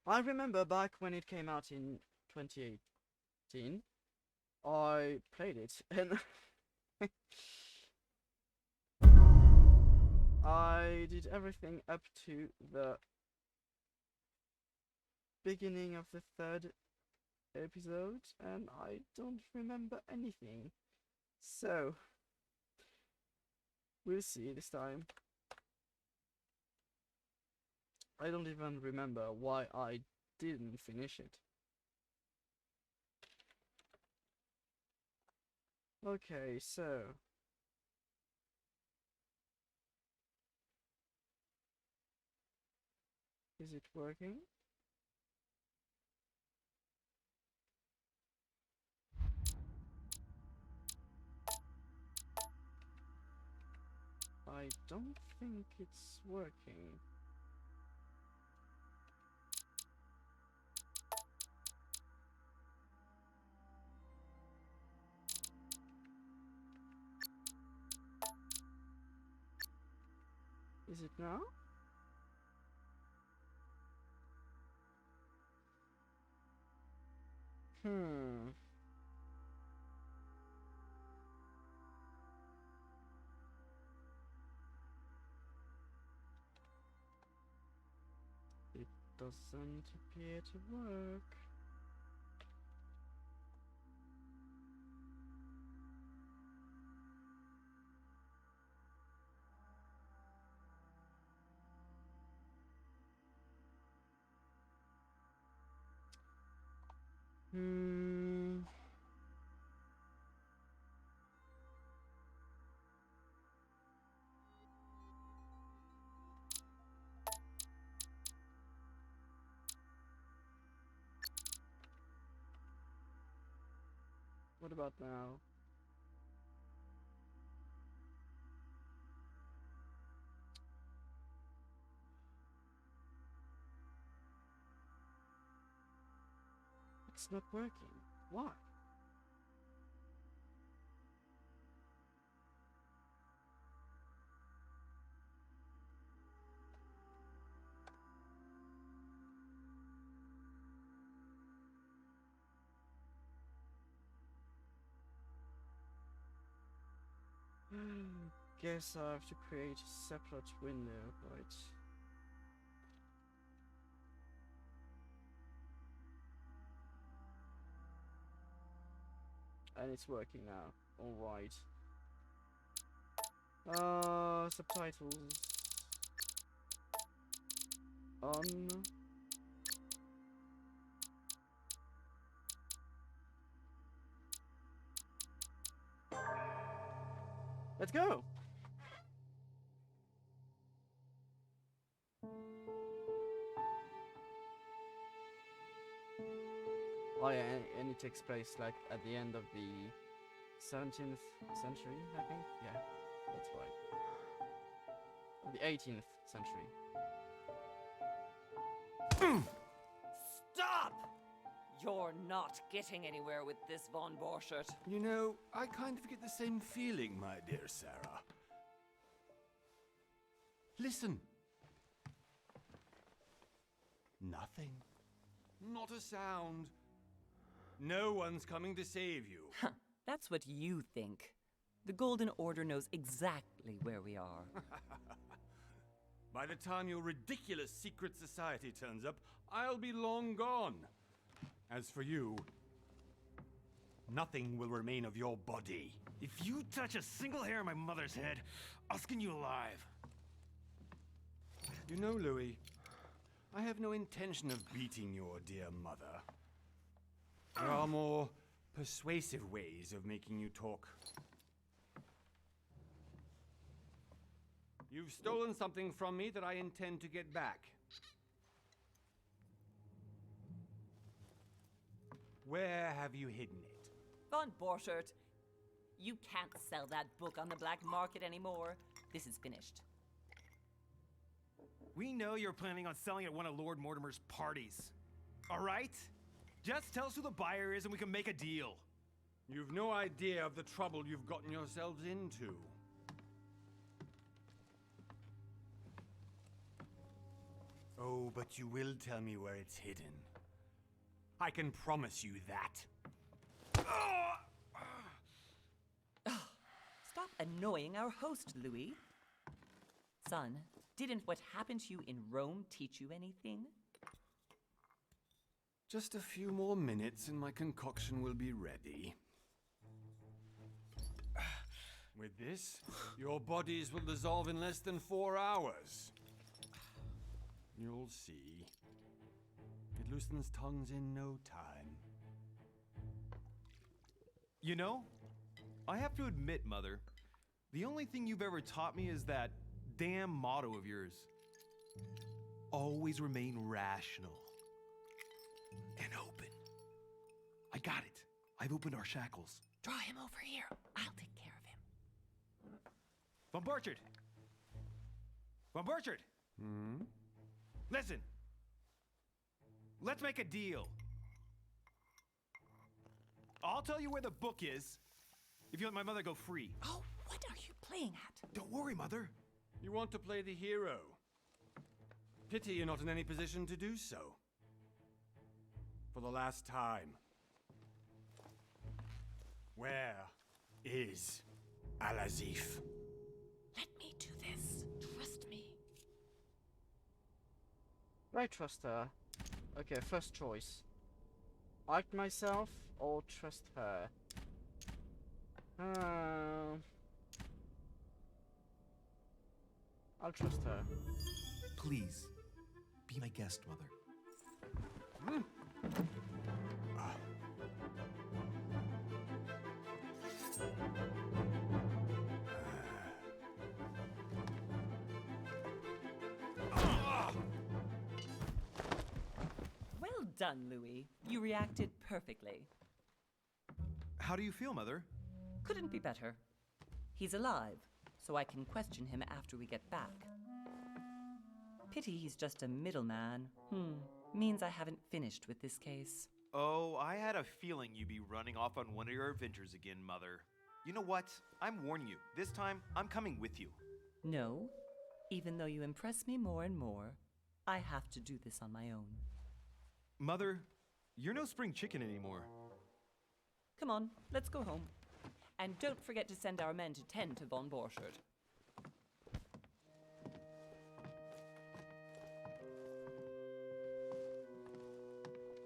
I remember back when it came out in 2018, I played it and I did everything up to the beginning of the third episode, and I don't remember anything. So, we'll see this time. I don't even remember why I didn't finish it. Okay, so is it working? I don't think it's working. Is it now? Hmm. It doesn't appear to work. Hmm. What about now? It's not working. Why? Guess I have to create a separate window, right? And it's working now. Alright. Subtitles on. Let's go! Oh yeah, and it takes place like at the end of the 17th century, I think. Yeah, that's right. The 18th century. Stop! You're not getting anywhere with this, Von Borchert. You know, I kind of get the same feeling, my dear Sarah. Listen. Nothing. Not a sound. No one's coming to save you. That's what you think. The Golden Order knows exactly where we are. By the time your ridiculous secret society turns up, I'll be long gone. As for you, nothing will remain of your body. If you touch a single hair on my mother's head, I'll skin you alive. You know, Louis, I have no intention of beating your dear mother. There are more persuasive ways of making you talk. You've stolen something from me that I intend to get back. Where have you hidden it? Von Borchert, you can't sell that book on the black market anymore. This is finished. We know you're planning on selling at one of Lord Mortimer's parties. All right? Just tell us who the buyer is and we can make a deal. You've no idea of the trouble you've gotten yourselves into. Oh, but you will tell me where it's hidden. I can promise you that. Stop annoying our host, Louis. Son, didn't what happened to you in Rome teach you anything? Just a few more minutes and my concoction will be ready. With this, your bodies will dissolve in less than 4 hours. You'll see. It loosens tongues in no time. You know, I have to admit, Mother, the only thing you've ever taught me is that damn motto of yours. Always remain rational. And open. I got it. I've opened our shackles. Draw him over here. I'll take care of him. Von Burchard! Von Burchard! Listen. Let's make a deal. I'll tell you where the book is if you let my mother go free. Oh, what are you playing at? Don't worry, Mother. You want to play the hero. Pity you're not in any position to do so. For the last time. Where is Al-Azif? Let me do this. Trust me. I trust her. Okay, first choice. Act myself or trust her? I'll trust her. Please, be my guest, Mother. Well done, Louis. You reacted perfectly. How do you feel, Mother? Couldn't be better. He's alive, so I can question him after we get back. Pity he's just a middleman. Means I haven't finished with this case. Oh, I had a feeling you'd be running off on one of your adventures again, Mother. You know what? I'm warning you. This time, I'm coming with you. No, even though you impress me more and more, I have to do this on my own. Mother, you're no spring chicken anymore. Come on, let's go home. And don't forget to send our men to tend to von Borchardt.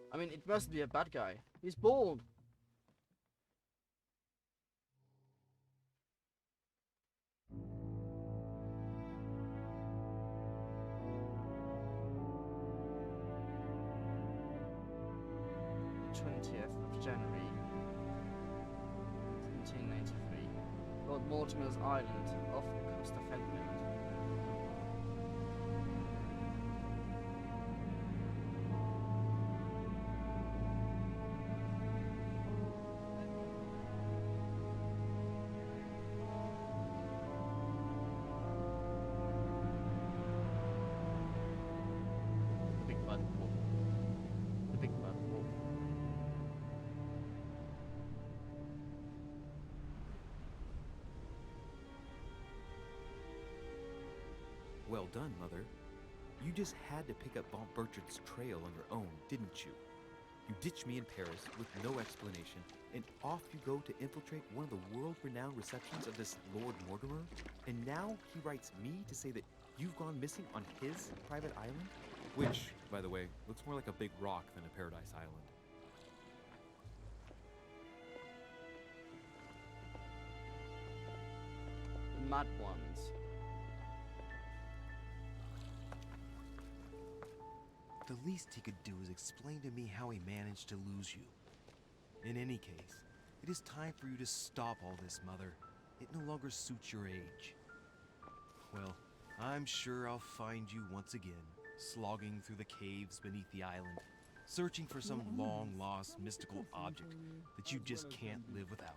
I mean, it must be a bad guy. He's bald. The 20th of January, 1793. Lord Mortimer's Island off the coast of Edmund. The big bad wolf. The big bad wolf. Well done, Mother. You just had to pick up Von Burchard's trail on your own, didn't you? You ditched me in Paris with no explanation, and off you go to infiltrate one of the world-renowned receptions of this Lord Mortimer? And now he writes me to say that you've gone missing on his private island? Which, by the way, looks more like a big rock than a paradise island. The mad ones. The least he could do is explain to me how he managed to lose you. In any case, it is time for you to stop all this, Mother. It no longer suits your age. Well, I'm sure I'll find you once again, slogging through the caves beneath the island, searching for some long-lost mystical object that you just can't live without.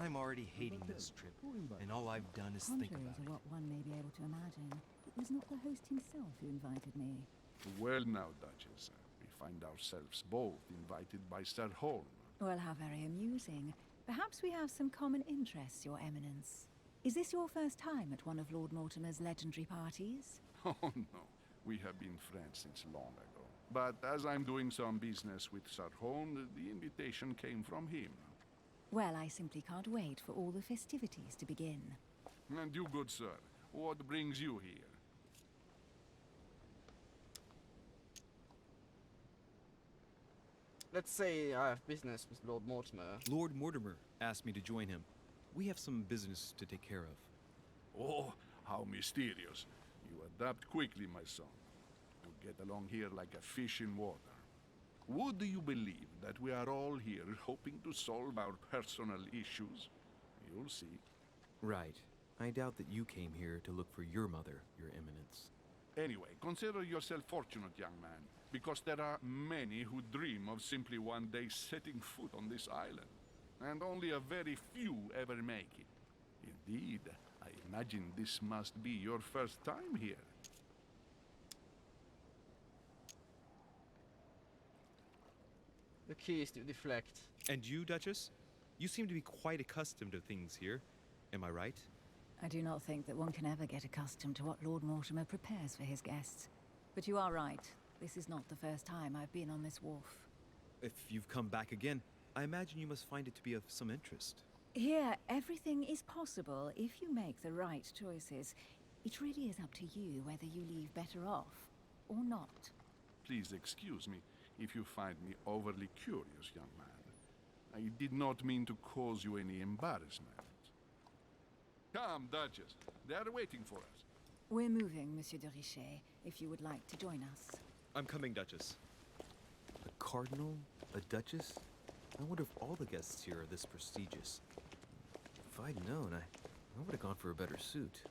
I'm already hating this trip, and all I've done is think Contrary about to it. what one may be able to imagine, it was not the host himself who invited me. Well now, Duchess, we find ourselves both invited by Sir Holm. Well, how very amusing. Perhaps we have some common interests, Your Eminence. Is this your first time at one of Lord Mortimer's legendary parties? Oh no, We have been friends since long ago. But as I'm doing some business with Sir Hone, the invitation came from him. Well, I simply can't wait for all the festivities to begin. And you, good sir, what brings you here? Let's say I have business with Lord Mortimer. Lord Mortimer asked me to join him. We have some business to take care of. Oh, how mysterious. You adapt quickly, my son. You get along here like a fish in water. Would you believe that we are all here hoping to solve our personal issues? You'll see. Right. I doubt that you came here to look for your mother, Your Eminence. Anyway, consider yourself fortunate, young man, because there are many who dream of simply one day setting foot on this island, and only a very few ever make it. Indeed, I imagine this must be your first time here. The key is to deflect. And you, Duchess? You seem to be quite accustomed to things here. Am I right? I do not think that one can ever get accustomed to what Lord Mortimer prepares for his guests. But you are right. This is not the first time I've been on this wharf. If you've come back again, I imagine you must find it to be of some interest. Here, everything is possible if you make the right choices. It really is up to you whether you leave better off or not. Please excuse me if you find me overly curious, young man. I did not mean to cause you any embarrassment. Come, Duchess. They are waiting for us. We're moving, Monsieur de Richet, if you would like to join us. I'm coming, Duchess. A cardinal? A duchess? I wonder if all the guests here are this prestigious. If I'd known, I would have gone for a better suit.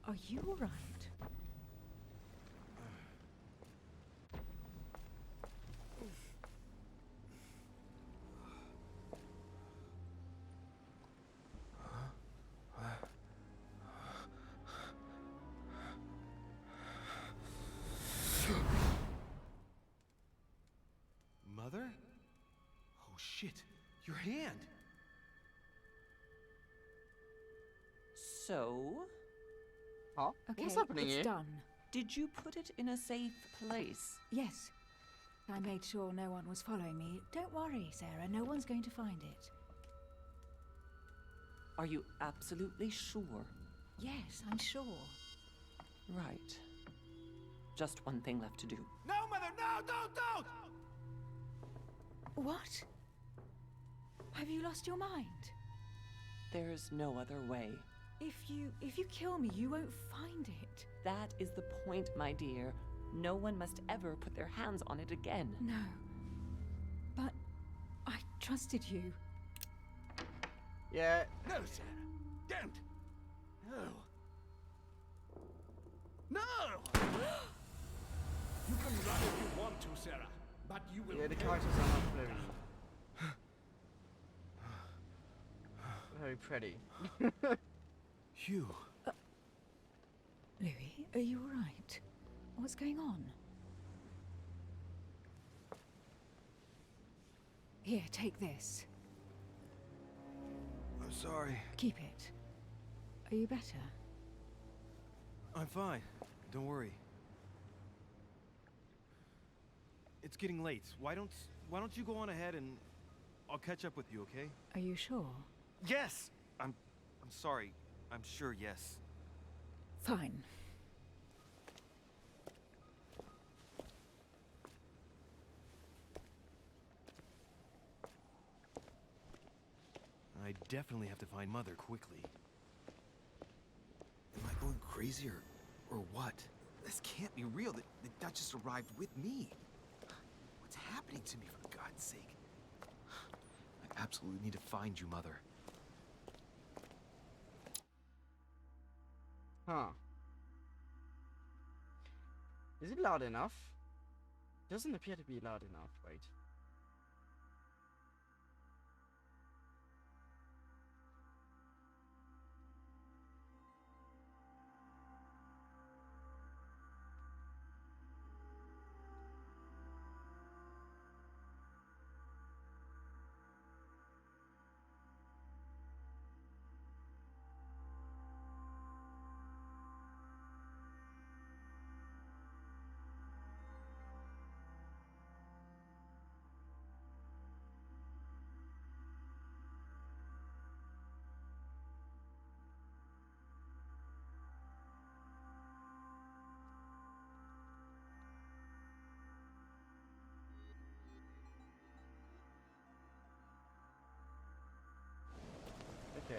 Are you all right? Mother? Oh shit, your hand! So, Huh? Okay, What's happening it's here? done. did you put it in a safe place? Yes. I made sure no one was following me. Don't worry, Sarah. No one's going to find it. Are you absolutely sure? Yes, I'm sure. Right. Just one thing left to do. No, Mother, no, don't! What? Have you lost your mind? There's no other way. If you kill me, you won't find it. That is the point, my dear. No one must ever put their hands on it again. No. But I trusted you. Yeah, No, Sarah. Don't. No. No! You can run if you want to, Sarah, but you will yeah, the pay. characters are not very pretty. Hugh. Louis, are you all right? What's going on? Here, take this. I'm sorry. Keep it. Are you better? I'm fine. Don't worry. It's getting late. Why don't you go on ahead and I'll catch up with you, okay? Are you sure? Yes! I'm sorry. I'm sure, yes. Fine. I definitely have to find Mother quickly. Am I going crazy or what? This can't be real. The Duchess arrived with me. What's happening to me, for God's sake? I absolutely need to find you, Mother. Huh. Is it loud enough? Doesn't appear to be loud enough. Wait.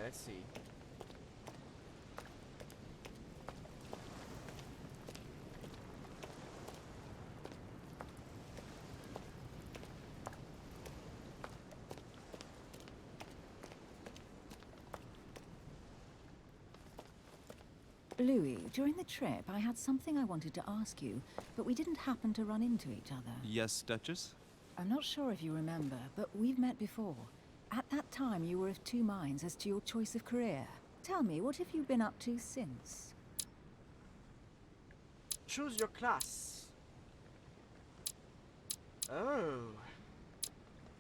let's see. Louis, during the trip, I had something I wanted to ask you, but we didn't happen to run into each other. Yes, Duchess? I'm not sure if you remember, but we've met before. At that time, you were of two minds as to your choice of career. Tell me, what have you been up to since? Choose your class. Oh.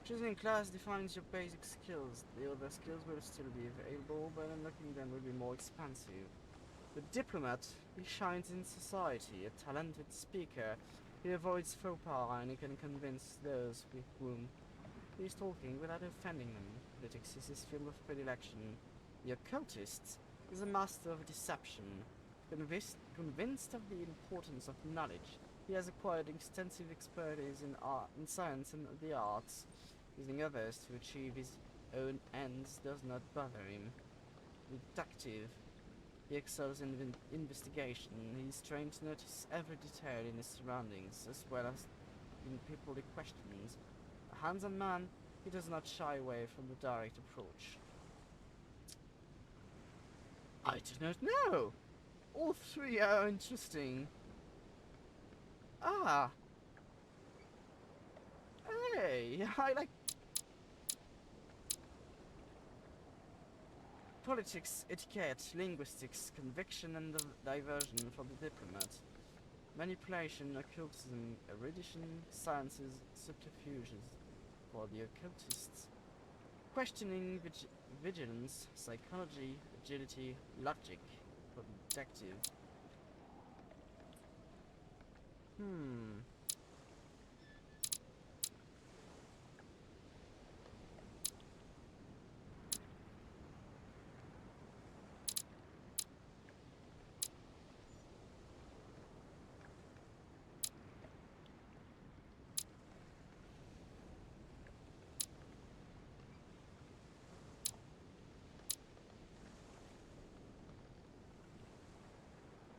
Choosing class defines your basic skills. The other skills will still be available, but unlocking them will be more expensive. The diplomat, he shines in society, a talented speaker. He avoids faux pas and he can convince those with whom he is talking without offending them. Politics is his field of predilection. The occultist is a master of deception. Convinced of the importance of knowledge, he has acquired extensive expertise in art, in science and the arts. Using others to achieve his own ends does not bother him. The detective, he excels in investigation. He is trained to notice every detail in his surroundings, as well as in people he questions. A hands-on man, he does not shy away from the direct approach. I do not know. All three are interesting. Ah. Hey, I like politics, etiquette, linguistics, conviction and diversion for the diplomat. Manipulation, occultism, erudition, sciences, subterfuges for the occultists. Questioning, vigilance, psychology, agility, logic for the detective.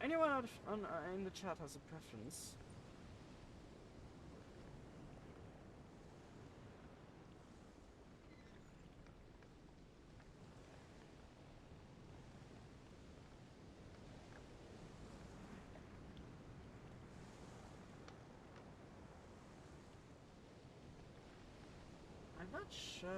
Anyone in the chat has a preference? I'm not sure.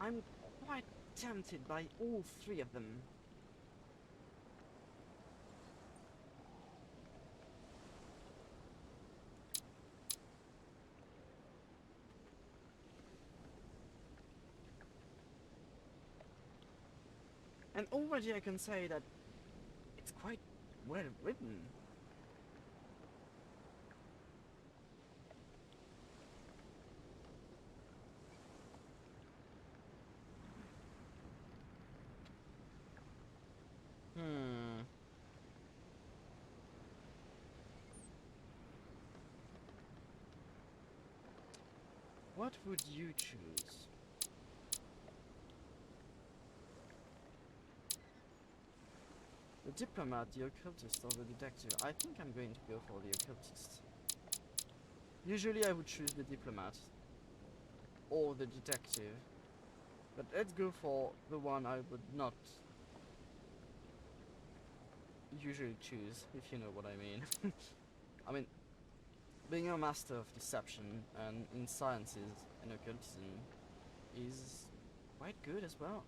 I'm quite tempted by all three of them. And already I can say that it's quite well written. What would you choose? The diplomat, the occultist, or the detective? I think I'm going to go for the occultist. Usually I would choose the diplomat or the detective, but let's go for the one I would not usually choose, if you know what I mean. I mean, being a master of deception and in sciences and occultism is quite good as well.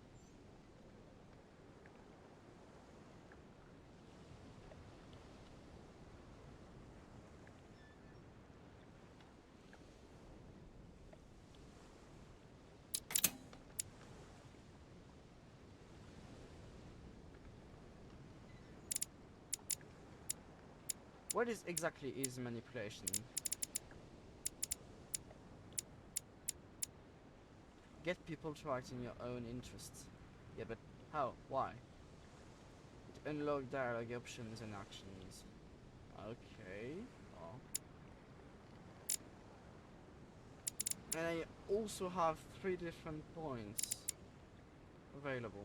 What is exactly is manipulation? Get people to act in your own interests. Yeah, but how? Why? Unlock dialogue options and actions. Okay. Oh. And I also have 3 different points available.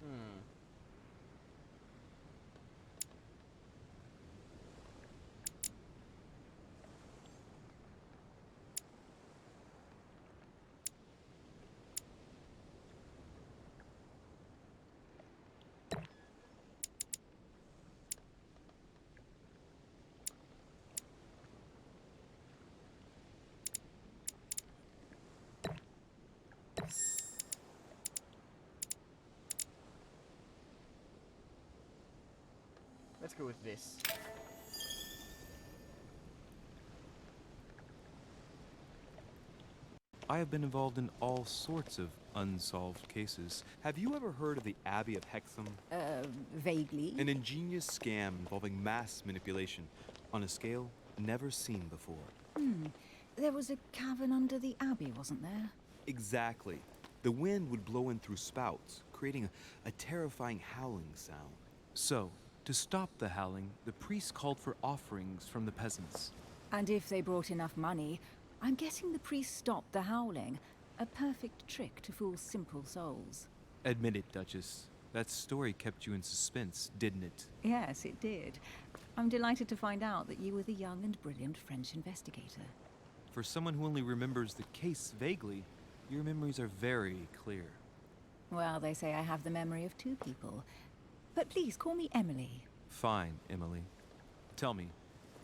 Hmm. Let's go with this. I have been involved in all sorts of unsolved cases. Have you ever heard of the Abbey of Hexham? Vaguely. An ingenious scam involving mass manipulation on a scale never seen before. There was a cavern under the abbey, wasn't there? Exactly. The wind would blow in through spouts, creating a terrifying howling sound. So, to stop the howling, the priests called for offerings from the peasants. And if they brought enough money, I'm guessing the priest stopped the howling. A perfect trick to fool simple souls. Admit it, Duchess. That story kept you in suspense, didn't it? Yes, it did. I'm delighted to find out that you were the young and brilliant French investigator. For someone who only remembers the case vaguely, your memories are very clear. Well, they say I have the memory of 2 people. But please, call me Emily. Fine, Emily. Tell me,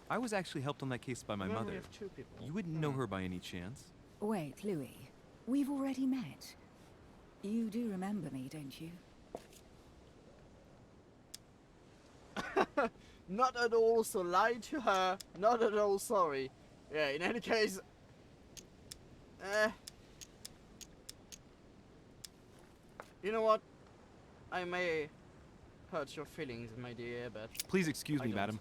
I was actually helped on that case by my Memory mother. of 2 people. You wouldn't know her by any chance? Wait, Louis. We've already met. You do remember me, don't you? Not at all, so lie to her. Not at all sorry. Yeah, in any case... You know what? I may hurt your feelings, my dear, but... Please excuse I me, don't. madam.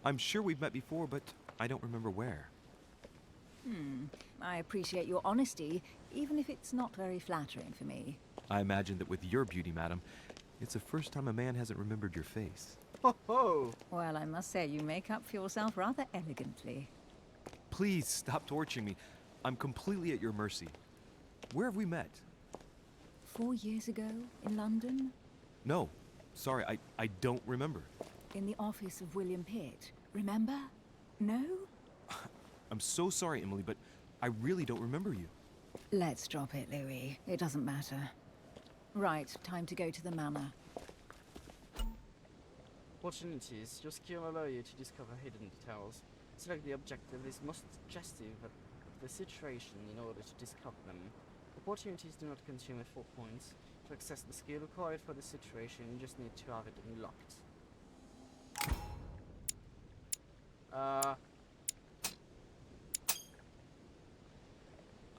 I'm sure we've met before, but I don't remember where. I appreciate your honesty, even if it's not very flattering for me. I imagine that with your beauty, madam, it's the first time a man hasn't remembered your face. Ho ho! Well, I must say you make up for yourself rather elegantly. Please stop torturing me. I'm completely at your mercy. Where have we met? 4 years ago, in London, No. Sorry, I don't remember. in the office of William Pitt. Remember? No? I'm so sorry, Emily, but I really don't remember you. Let's drop it, Louis. It doesn't matter. Right, time to go to the manor. Opportunities. Your skill allow you to discover hidden details. Select the objective is most suggestive of the situation in order to discover them. Opportunities do not consume 4 points. To access the skill required for the situation, you just need to have it unlocked.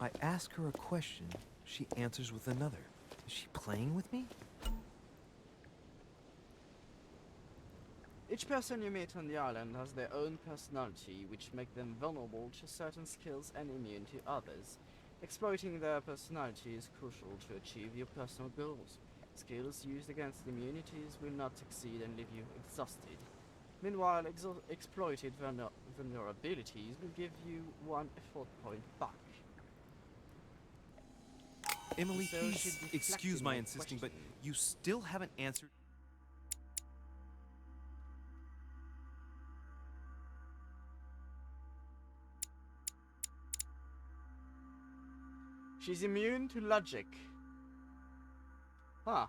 I ask her a question, she answers with another. Is she playing with me? Each person you meet on the island has their own personality, which make them vulnerable to certain skills and immune to others. Exploiting their personality is crucial to achieve your personal goals. Skills used against immunities will not succeed and leave you exhausted. Meanwhile, exploited vulnerabilities will give you 1 effort point back. Emily, So please she deflected excuse my my insisting, but question. you still haven't answered. She's immune to logic. Huh.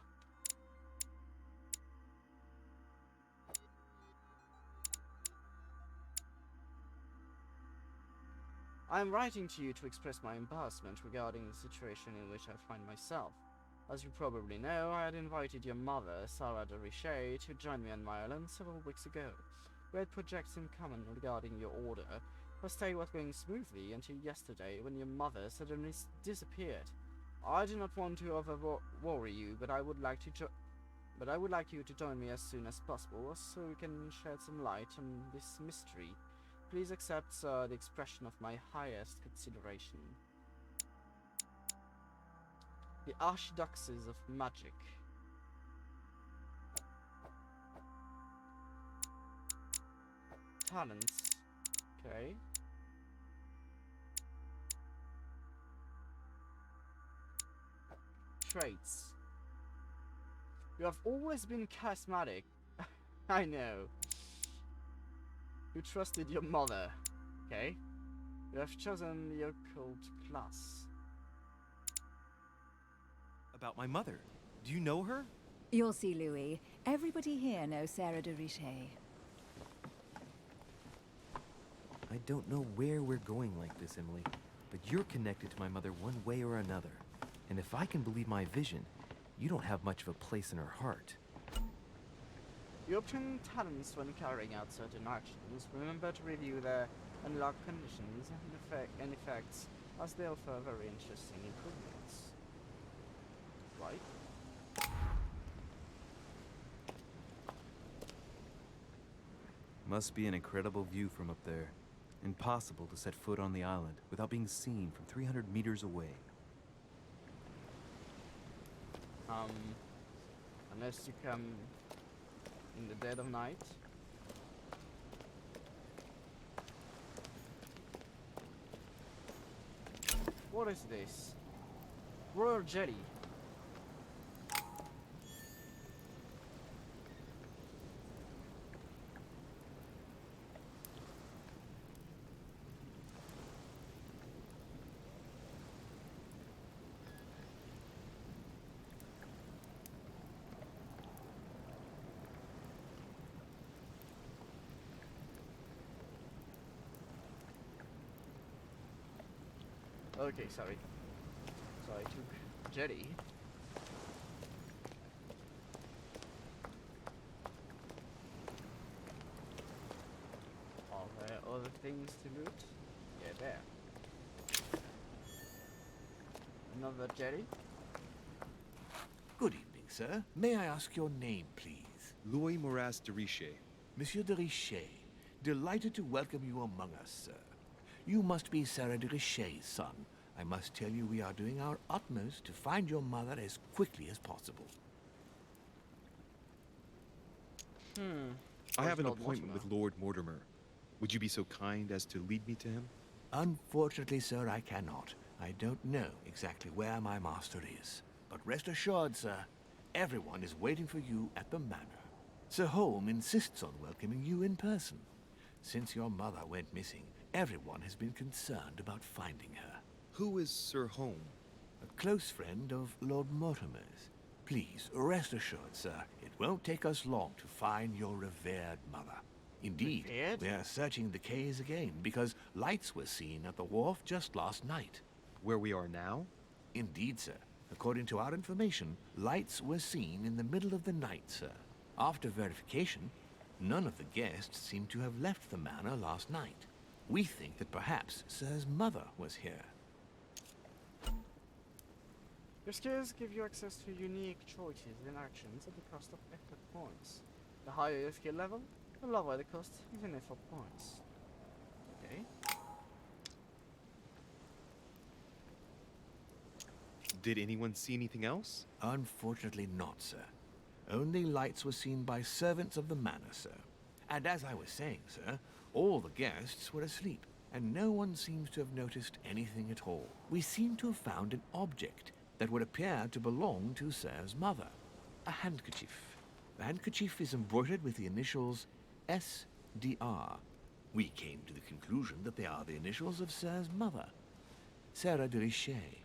I am writing to you to express my embarrassment regarding the situation in which I find myself. As you probably know, I had invited your mother, Sarah de Richet, to join me on my island several weeks ago. We had projects in common regarding your order. Our stay was going smoothly until yesterday when your mother suddenly disappeared. I do not want to worry you, but I would like to but I would like you to join me as soon as possible so we can shed some light on this mystery. Please accept the expression of my highest consideration. The Archduxes of Magic. Talents. Okay. Traits. You have always been charismatic. I know. You trusted your mother. Okay. You have chosen the occult class. About my mother. Do you know her? You'll see, Louis. Everybody here knows Sarah de Richet. I don't know where we're going like this, Emily, but you're connected to my mother one way or another. And if I can believe my vision, you don't have much of a place in her heart. You obtain talents when carrying out certain actions. Remember to review their unlocked conditions and effects, as they offer very interesting improvements. Right? Must be an incredible view from up there. Impossible to set foot on the island without being seen from 300 meters away. Unless you come in the dead of night. What is this? Royal Jetty. Okay, sorry. So I took jetty. Are there other things to loot? Yeah, there. Another jetty. Good evening, sir. May I ask your name, please? Louis Moras de Richet. Monsieur de Richet. Delighted to welcome you among us, sir. You must be Sarah de Richet's son. I must tell you we are doing our utmost to find your mother as quickly as possible. I have an Lord appointment Mortimer? with Lord Mortimer. Would you be so kind as to lead me to him? Unfortunately, sir, I cannot. I don't know exactly where my master is. But rest assured, sir, everyone is waiting for you at the manor. Sir Holm insists on welcoming you in person. Since your mother went missing, everyone has been concerned about finding her. Who is Sir Holm? A close friend of Lord Mortimer's. Please, rest assured, sir, it won't take us long to find your revered mother. Indeed, Revered? we are searching the quays again because lights were seen at the wharf just last night. Where we are now? Indeed, sir. According to our information, lights were seen in the middle of the night, sir. After verification, none of the guests seem to have left the manor last night. We think that perhaps Sir's mother was here. Your skills give you access to unique choices and actions at the cost of effort points. The higher your skill level, the lower the cost is in effort points. Okay. Did anyone see anything else? Unfortunately not, sir. Only lights were seen by servants of the manor, sir. And as I was saying, sir, all the guests were asleep, and no one seems to have noticed anything at all. We seem to have found an object that would appear to belong to Sir's mother. A handkerchief. The handkerchief is embroidered with the initials SDR. We came to the conclusion that they are the initials of Sir's mother, Sarah de Richet.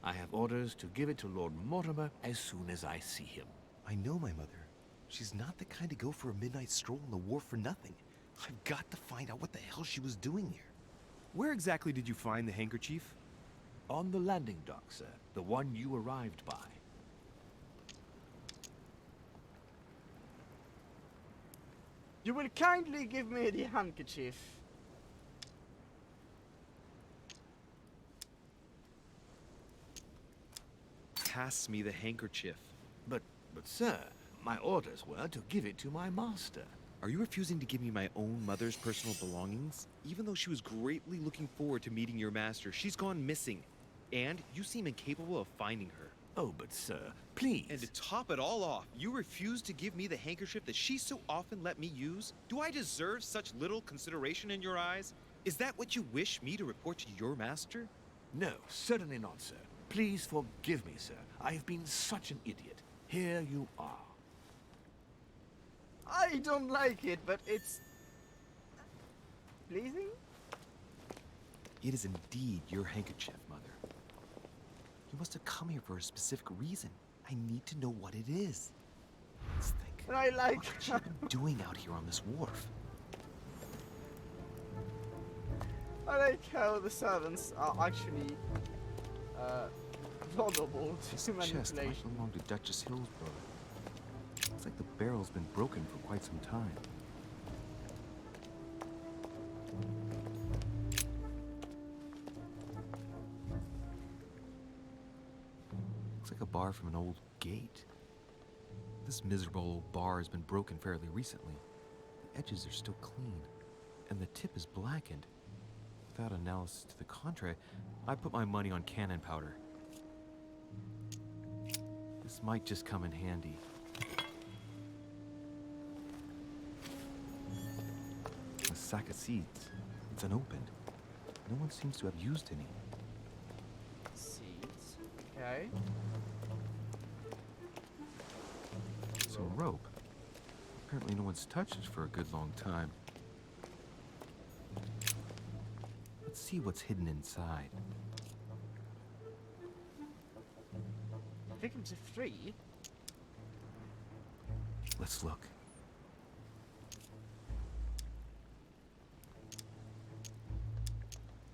I have orders to give it to Lord Mortimer as soon as I see him. I know my mother. She's not the kind to go for a midnight stroll on the wharf for nothing. I've got to find out what the hell she was doing here. Where exactly did you find the handkerchief? On the landing dock, sir. The one you arrived by. You will kindly give me the handkerchief. Pass me the handkerchief. But sir, My orders were to give it to my master. Are you refusing to give me my own mother's personal belongings? Even though she was greatly looking forward to meeting your master, she's gone missing. And you seem incapable of finding her. Oh, but sir, please. And to top it all off, you refuse to give me the handkerchief that she so often let me use? Do I deserve such little consideration in your eyes? Is that what you wish me to report to your master? No, certainly not, sir. Please forgive me, sir. I have been such an idiot. Here you are. I don't like it, but it's pleasing. It is indeed your handkerchief, Mother. You must have come here for a specific reason. I need to know what it is. Let's think. And I like. What could you be doing out here on this wharf? I like how the servants are actually vulnerable This to chest might manipulation. belong to Duchess Hillsborough. Looks like the barrel's been broken for quite some time. Looks like a bar from an old gate. This miserable old bar has been broken fairly recently. The edges are still clean, and the tip is blackened. Without analysis to the contrary, I put my money on cannon powder. This might just come in handy. A sack of seeds. It's unopened. No one seems to have used any. Seeds. Okay. Some rope. Apparently no one's touched it for a good long time. Let's see what's hidden inside. Victims of 3. Let's look.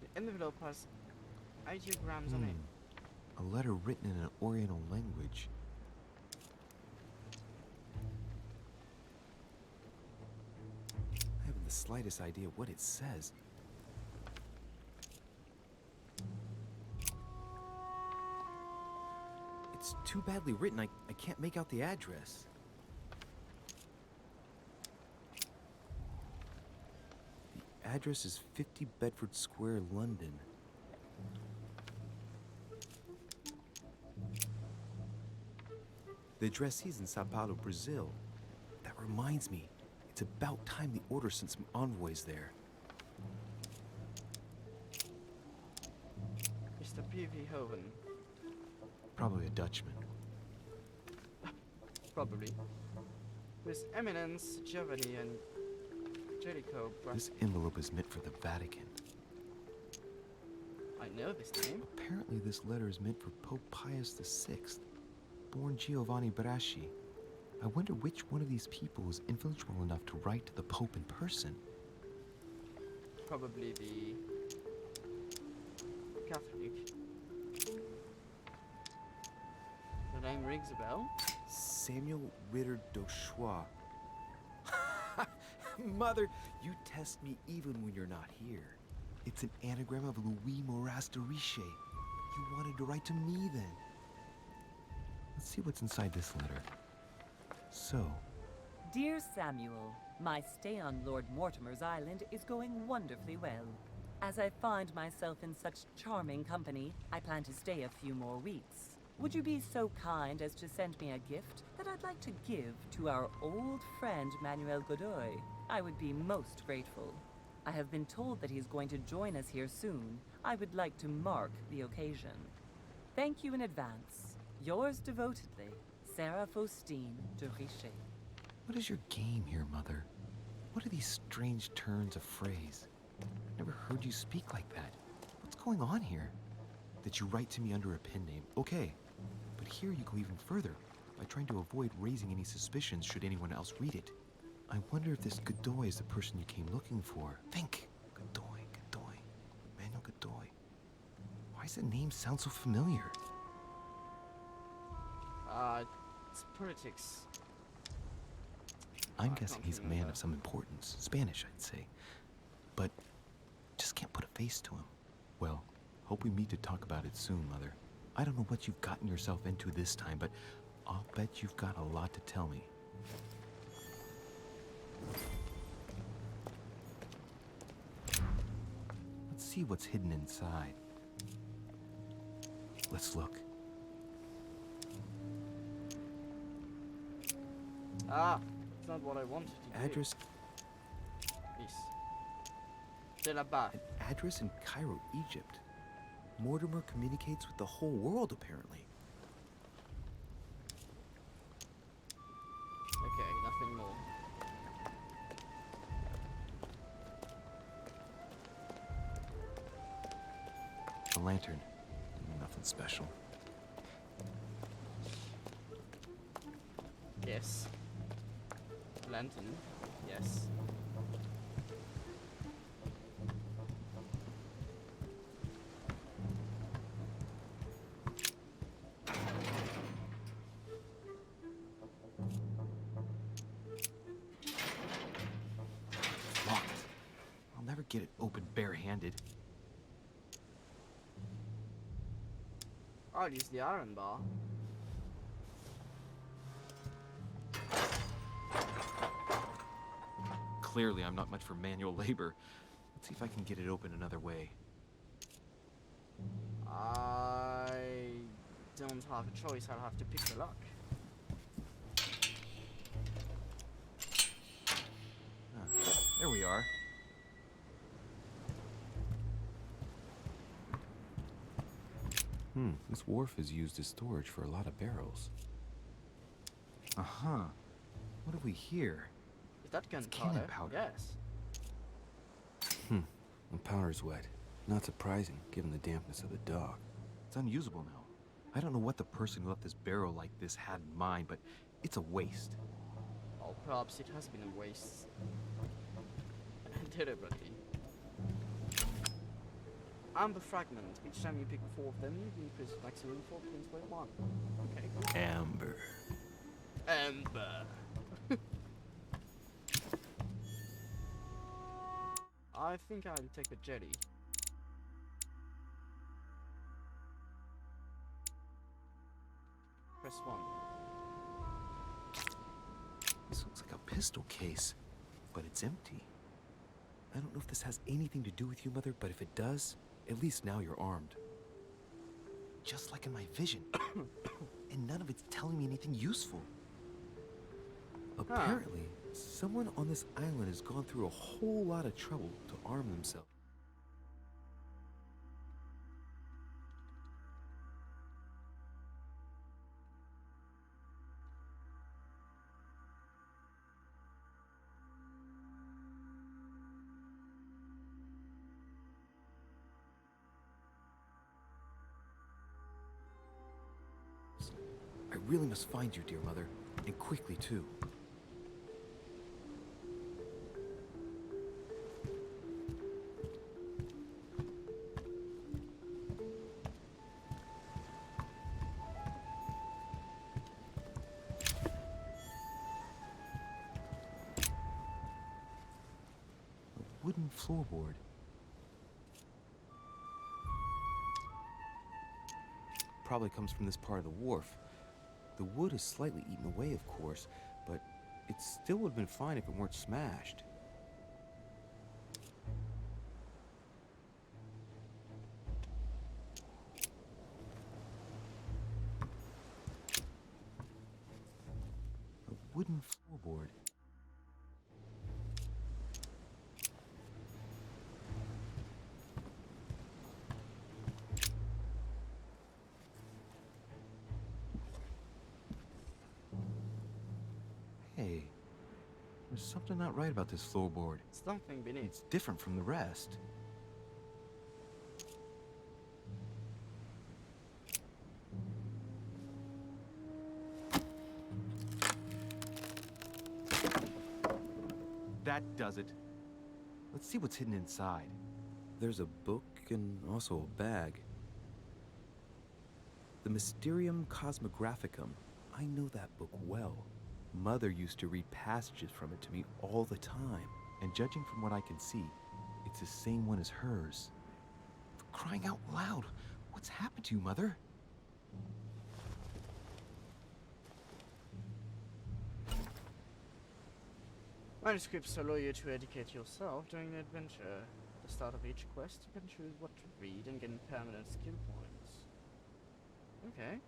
The envelope has ideograms on it. A letter written in an Oriental language. I haven't the slightest idea what it says. It's too badly written, I can't make out the address. The address is 50 Bedford Square, London. The addressee's in Sao Paulo, Brazil. That reminds me, it's about time the order sent some envoys there. Mr. P.V. Hoven. Probably a Dutchman. Probably. His Eminence, Giovanni, and Jericho. This envelope is meant for the Vatican. I know this name. Apparently this letter is meant for Pope Pius VI, born Giovanni Braschi. I wonder which one of these people is influential enough to write to the Pope in person. Probably the Catholic. The name rings a bell. Samuel Ritter d'Auchois. Mother, you test me even when you're not here. It's an anagram of Louis Moras de Riche. You wanted to write to me then. Let's see what's inside this letter. So, Dear Samuel, my stay on Lord Mortimer's island is going wonderfully well. As I find myself in such charming company, I plan to stay a few more weeks. Would you be so kind as to send me a gift that I'd like to give to our old friend Manuel Godoy? I would be most grateful. I have been told that he's going to join us here soon. I would like to mark the occasion. Thank you in advance. Yours devotedly, Sarah Faustine de Richer. what is your game here, Mother? What are these strange turns of phrase? Never heard you speak like that. What's going on here? That you write to me under a pen name, okay. But here you go even further, by trying to avoid raising any suspicions should anyone else read it. I wonder if this Godoy is the person you came looking for. Think! Godoy, Godoy, Manuel Godoy. Why does the name sound so familiar? It's politics. I'm I guessing can't he's a man remember. of some importance. Spanish, I'd say. But just can't put a face to him. Well, hope we meet to talk about it soon, Mother. I don't know what you've gotten yourself into this time, but I'll bet you've got a lot to tell me. Let's see what's hidden inside. Let's look. Ah, it's not what I wanted to do. Address. Yes. De la Barre. An address in Cairo, Egypt. Mortimer communicates with the whole world, apparently. Okay, nothing more. A lantern. Nothing special. Yes. Lantern. Yes. Locked. I'll never get it open barehanded. I'll use the iron bar. Clearly, I'm not much for manual labor. Let's see if I can get it open another way. I don't have a choice. I'll have to pick the lock. There we are. This wharf is used as storage for a lot of barrels. Uh-huh. What have we here? Is that cannon gunpowder? powder. Yes. The powder's wet. Not surprising, given the dampness of the dog. It's unusable now. I don't know what the person who left this barrel like this had in mind, but it's a waste. Well, perhaps it has been a waste. Deliberately. Amber fragment. Each time you pick 4 of them, you increase maximum 4 points by 1. Okay. Amber. Amber. I think I'll take a jetty. Press 1. This looks like a pistol case, but it's empty. I don't know if this has anything to do with you, Mother, but if it does, at least now you're armed. Just like in my vision. And none of it's telling me anything useful. Apparently, someone on this island has gone through a whole lot of trouble to arm themselves. I really must find you, dear Mother, and quickly too. A wooden floorboard. Probably comes from this part of the wharf. The wood is slightly eaten away, of course, but it still would have been fine if it weren't smashed. A wooden floorboard. Hey, there's something not right about this floorboard. Something beneath. It's different from the rest. That does it. Let's see what's hidden inside. There's a book and also a bag. The Mysterium Cosmographicum. I know that book well. Mother used to read passages from it to me all the time. And judging from what I can see, it's the same one as hers. For crying out loud, what's happened to you, Mother? Manuscripts allow you to educate yourself during the adventure. At the start of each quest, you can choose what to read and gain permanent skill points. Okay.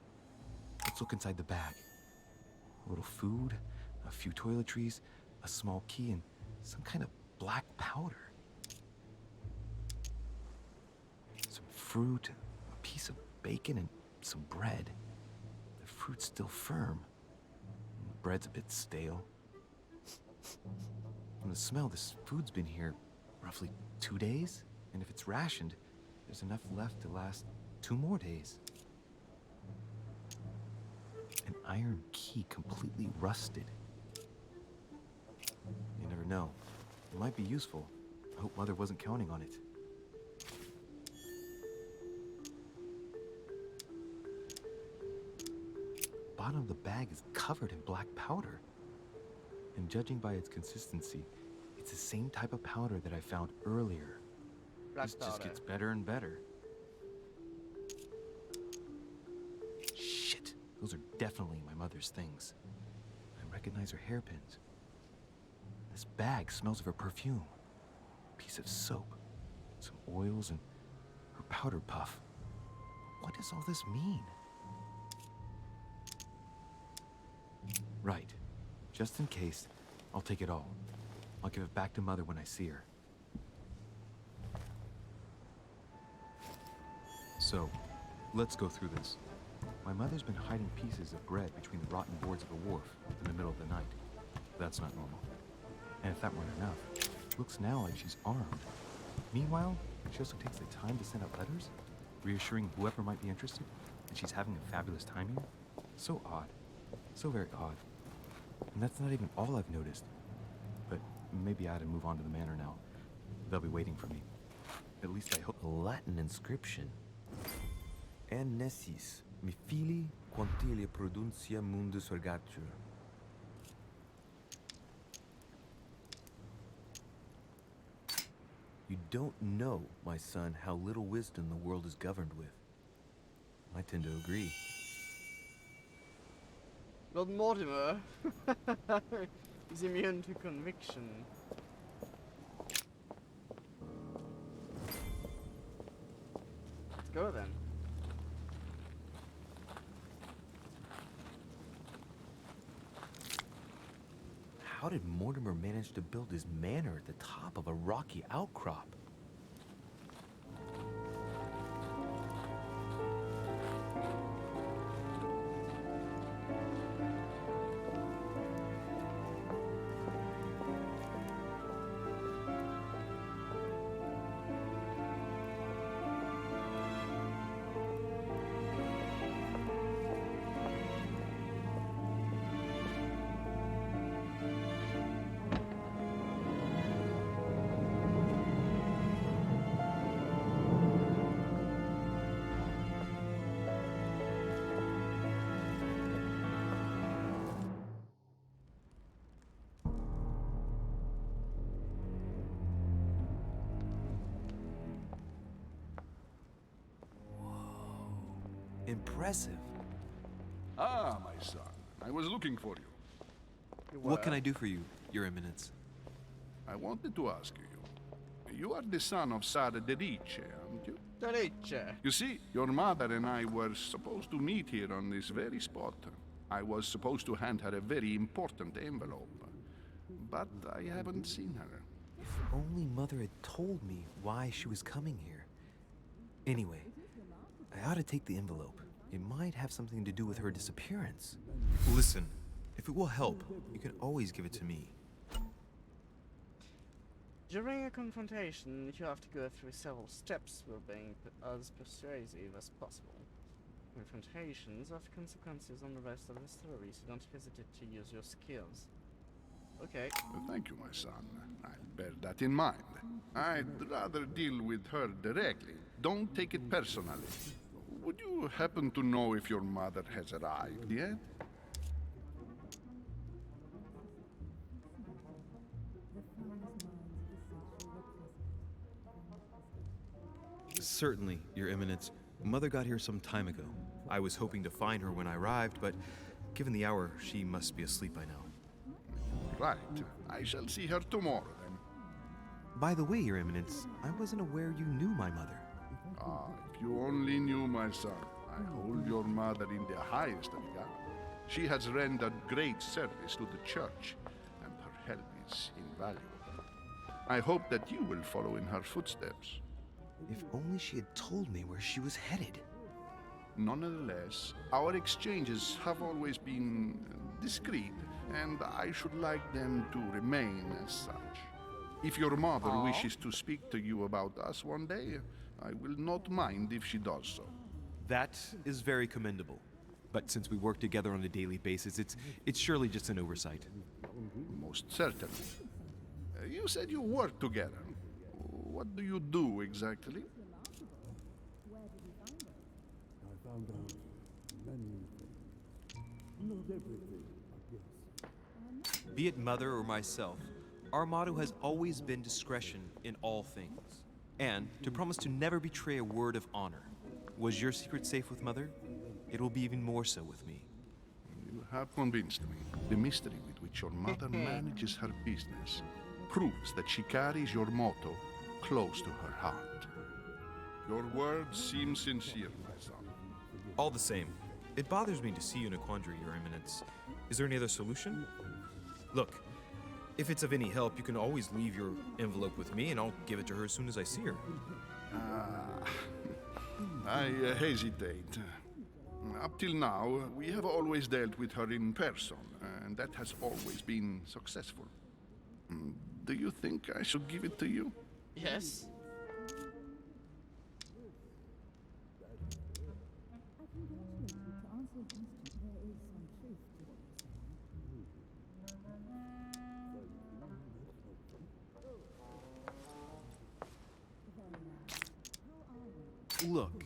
Let's look inside the bag. A little food, a few toiletries, a small key, and some kind of black powder. Some fruit, a piece of bacon, and some bread. The fruit's still firm. The bread's a bit stale. From the smell, this food's been here roughly 2 days, and if it's rationed, there's enough left to last 2 more days. An iron key completely rusted. You never know. It might be useful. I hope Mother wasn't counting on it. Bottom of the bag is covered in black powder. And judging by its consistency, it's the same type of powder that I found earlier. Black This just powder. gets better and better. Shit, those are definitely my mother's things. I recognize her hairpins. This bag smells of her perfume. A piece of soap, some oils, and her powder puff. What does all this mean? Right. Just in case, I'll take it all. I'll give it back to Mother when I see her. So, let's go through this. My mother's been hiding pieces of bread between the rotten boards of a wharf in the middle of the night. That's not normal. And if that weren't enough, it looks now like she's armed. Meanwhile, she also takes the time to send out letters, reassuring whoever might be interested that she's having a fabulous time here. So odd. So very odd. And that's not even all I've noticed. But maybe I ought to move on to the manor now. They'll be waiting for me. At least I hope. A Latin inscription. En nessis, mi fili quantilia produncia mundus ergatur. You don't know, my son, how little wisdom the world is governed with. I tend to agree. Lord Mortimer is immune to conviction. Let's go then. How did Mortimer manage to build his manor at the top of a rocky outcrop? Impressive. Ah, my son. I was looking for you. What can I do for you, Your Eminence? I wanted to ask you. You are the son of Sara Derice, aren't you? Derice. You see, your mother and I were supposed to meet here on this very spot. I was supposed to hand her a very important envelope. But I haven't seen her. If only Mother had told me why she was coming here. Anyway, I ought to take the envelope. It might have something to do with her disappearance. Listen, if it will help, you can always give it to me. During a confrontation, you have to go through several steps while being as persuasive as possible. Confrontations have consequences on the rest of the story, so don't hesitate to use your skills. Okay. Thank you, my son. I'll bear that in mind. I'd rather deal with her directly. Don't take it personally. Would you happen to know if your mother has arrived yet? Certainly, Your Eminence. Mother got here some time ago. I was hoping to find her when I arrived, but given the hour, she must be asleep by now. Right. I shall see her tomorrow then. By the way, Your Eminence, I wasn't aware you knew my mother. Ah, if you only knew, my son. I hold your mother in the highest regard. She has rendered great service to the church, and her help is invaluable. I hope that you will follow in her footsteps. If only she had told me where she was headed. Nonetheless, our exchanges have always been discreet, and I should like them to remain as such. If your mother wishes to speak to you about us one day, I will not mind if she does so. That is very commendable. But since we work together on a daily basis, it's surely just an oversight. Most certainly. You said you work together. What do you do exactly? Be it mother or myself, our motto has always been discretion in all things, and to promise to never betray a word of honor. Was your secret safe with mother? It will be even more so with me. You have convinced me. The mystery with which your mother manages her business proves that she carries your motto close to her heart. Your words seem sincere, my son. All the same, it bothers me to see you in a quandary, Your Eminence. Is there any other solution? Look, if it's of any help, you can always leave your envelope with me and I'll give it to her as soon as I see her. I hesitate. Up till now, we have always dealt with her in person, and that has always been successful. Do you think I should give it to you? Yes. Look,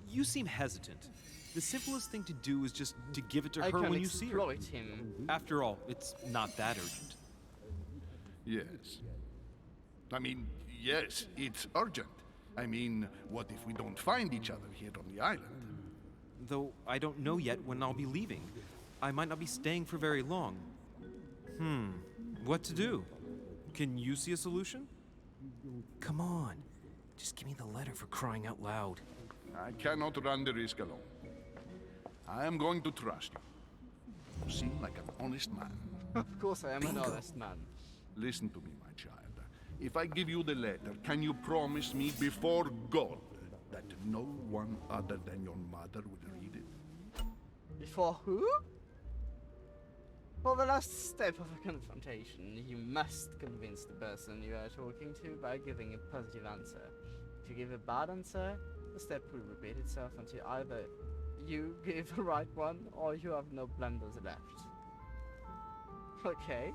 you seem hesitant. The simplest thing to do is just to give it to I her can when you see her. exploit him. After all, it's not that urgent. Yes. I mean, yes, it's urgent. I mean, what if we don't find each other here on the island? Though I don't know yet when I'll be leaving. I might not be staying for very long. What to do? Can you see a solution? Come on. Just give me the letter for crying out loud. I cannot run the risk alone. I am going to trust you. You seem like an honest man. Of course I am an honest man. Listen to me, my child. If I give you the letter, can you promise me before God that no one other than your mother will read it? Before who? For the last step of a confrontation, you must convince the person you are talking to by giving a positive answer. If you give a bad answer, the step will repeat itself until either you give the right one or you have no blunders left. Okay.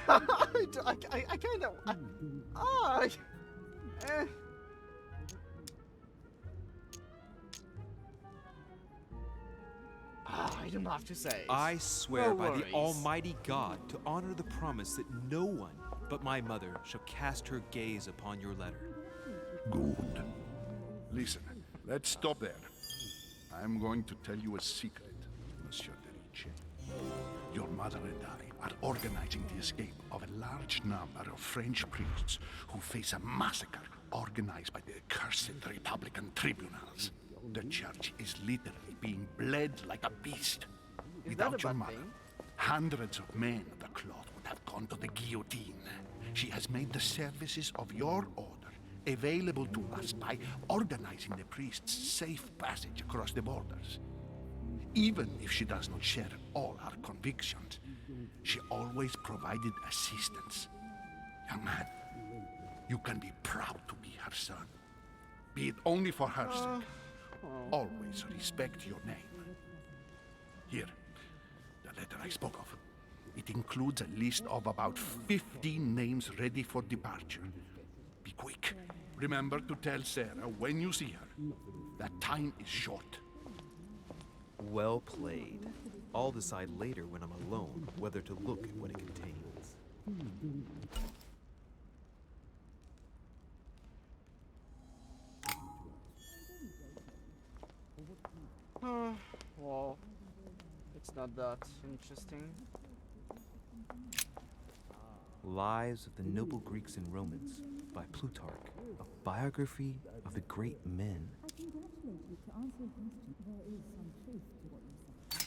I kind of... I don't have to say it. I swear No by worries. the Almighty God to honor the promise that no one but my mother shall cast her gaze upon your letter. Good. Listen, let's stop there. I'm going to tell you a secret, Monsieur Derice. Your mother and I are organizing the escape of a large number of French priests who face a massacre organized by the accursed Republican tribunals. The church is literally being bled like a beast. Is that Without a your bad mother, thing? hundreds of men of the cloth would have gone to the guillotine. She has made the services of your order available to us by organizing the priests' safe passage across the borders. Even if she does not share all our convictions, she always provided assistance. Young man, you can be proud to be her son. Be it only for her sake. Always respect your name. Here, the letter I spoke of. It includes a list of about 15 names ready for departure. Be quick. Remember to tell Sarah when you see her that time is short. Well played. I'll decide later when I'm alone whether to look at what it contains. Well, it's not that interesting. Lives of the Noble Greeks and Romans by Plutarch, a biography of the great men.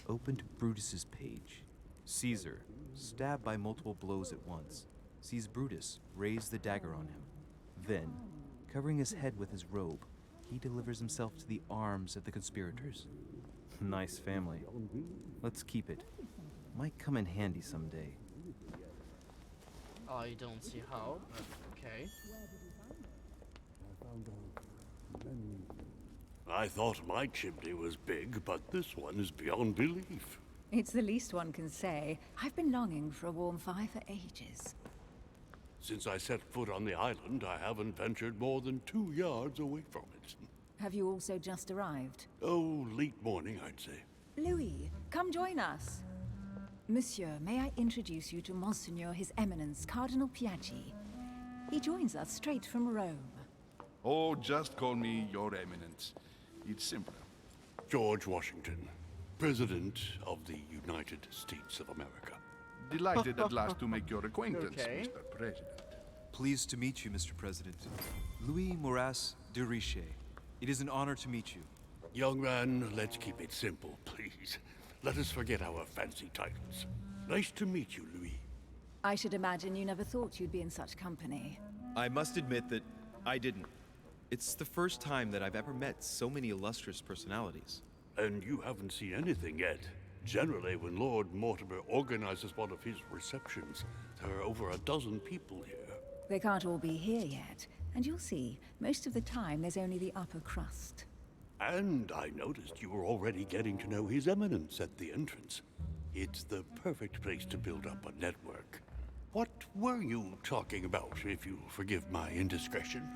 Open to Brutus's page. Caesar, stabbed by multiple blows at once, sees Brutus raise the dagger on him. Then, covering his head with his robe, he delivers himself to the arms of the conspirators. Nice family. Let's keep it. Might come in handy someday. I don't see how, but okay. I thought my chimney was big, but this one is beyond belief. It's the least one can say. I've been longing for a warm fire for ages. Since I set foot on the island, I haven't ventured more than 2 yards away from it. Have you also just arrived? Oh, late morning, I'd say. Louis, come join us. Monsieur, may I introduce you to Monseigneur His Eminence Cardinal Piaggi? He joins us straight from Rome. Oh, just call me Your Eminence. It's simpler. George Washington, President of the United States of America. Delighted at last to make your acquaintance, Okay. Mr. President. Pleased to meet you, Mr. President. Louis Maurras de Richet. It is an honor to meet you. Young man, let's keep it simple, please. Let us forget our fancy titles. Nice to meet you, Louis. I should imagine you never thought you'd be in such company. I must admit that I didn't. It's the first time that I've ever met so many illustrious personalities. And you haven't seen anything yet. Generally, when Lord Mortimer organizes one of his receptions, there are over a dozen people here. They can't all be here yet, and you'll see, most of the time there's only the upper crust. And I noticed you were already getting to know His Eminence at the entrance. It's the perfect place to build up a network. What were you talking about, if you'll forgive my indiscretion?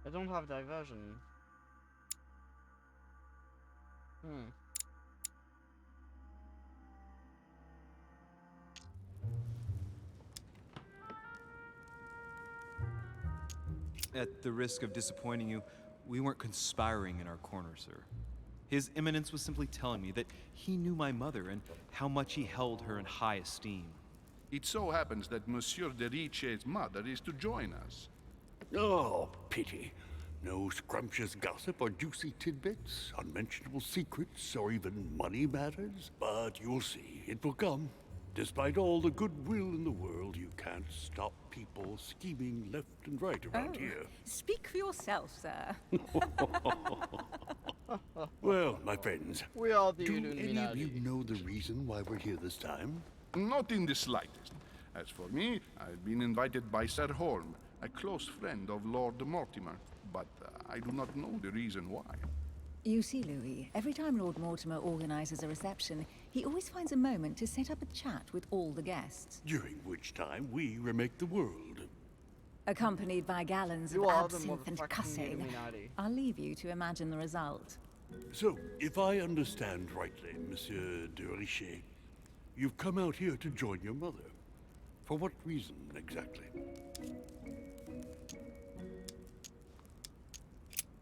I don't have diversion. At the risk of disappointing you, we weren't conspiring in our corner, sir. His Eminence was simply telling me that he knew my mother and how much he held her in high esteem. It so happens that Monsieur de Richet's mother is to join us. Oh, pity. No scrumptious gossip or juicy tidbits, unmentionable secrets, or even money matters. But you'll see, it will come. Despite all the goodwill in the world, you can't stop people scheming left and right around here. Speak for yourself, sir. Well, my friends, We are the do any of Illuminati. you know the reason why we're here this time? Not in the slightest. As for me, I've been invited by Sir Holm, a close friend of Lord Mortimer, but I do not know the reason why. You see, Louis, every time Lord Mortimer organizes a reception, he always finds a moment to set up a chat with all the guests, During which time we remake the world. accompanied by gallons You of are the absinthe and motherfucking cussing. Illuminati. I'll leave you to imagine the result. So, if I understand rightly, Monsieur de Richet, you've come out here to join your mother. For what reason, exactly?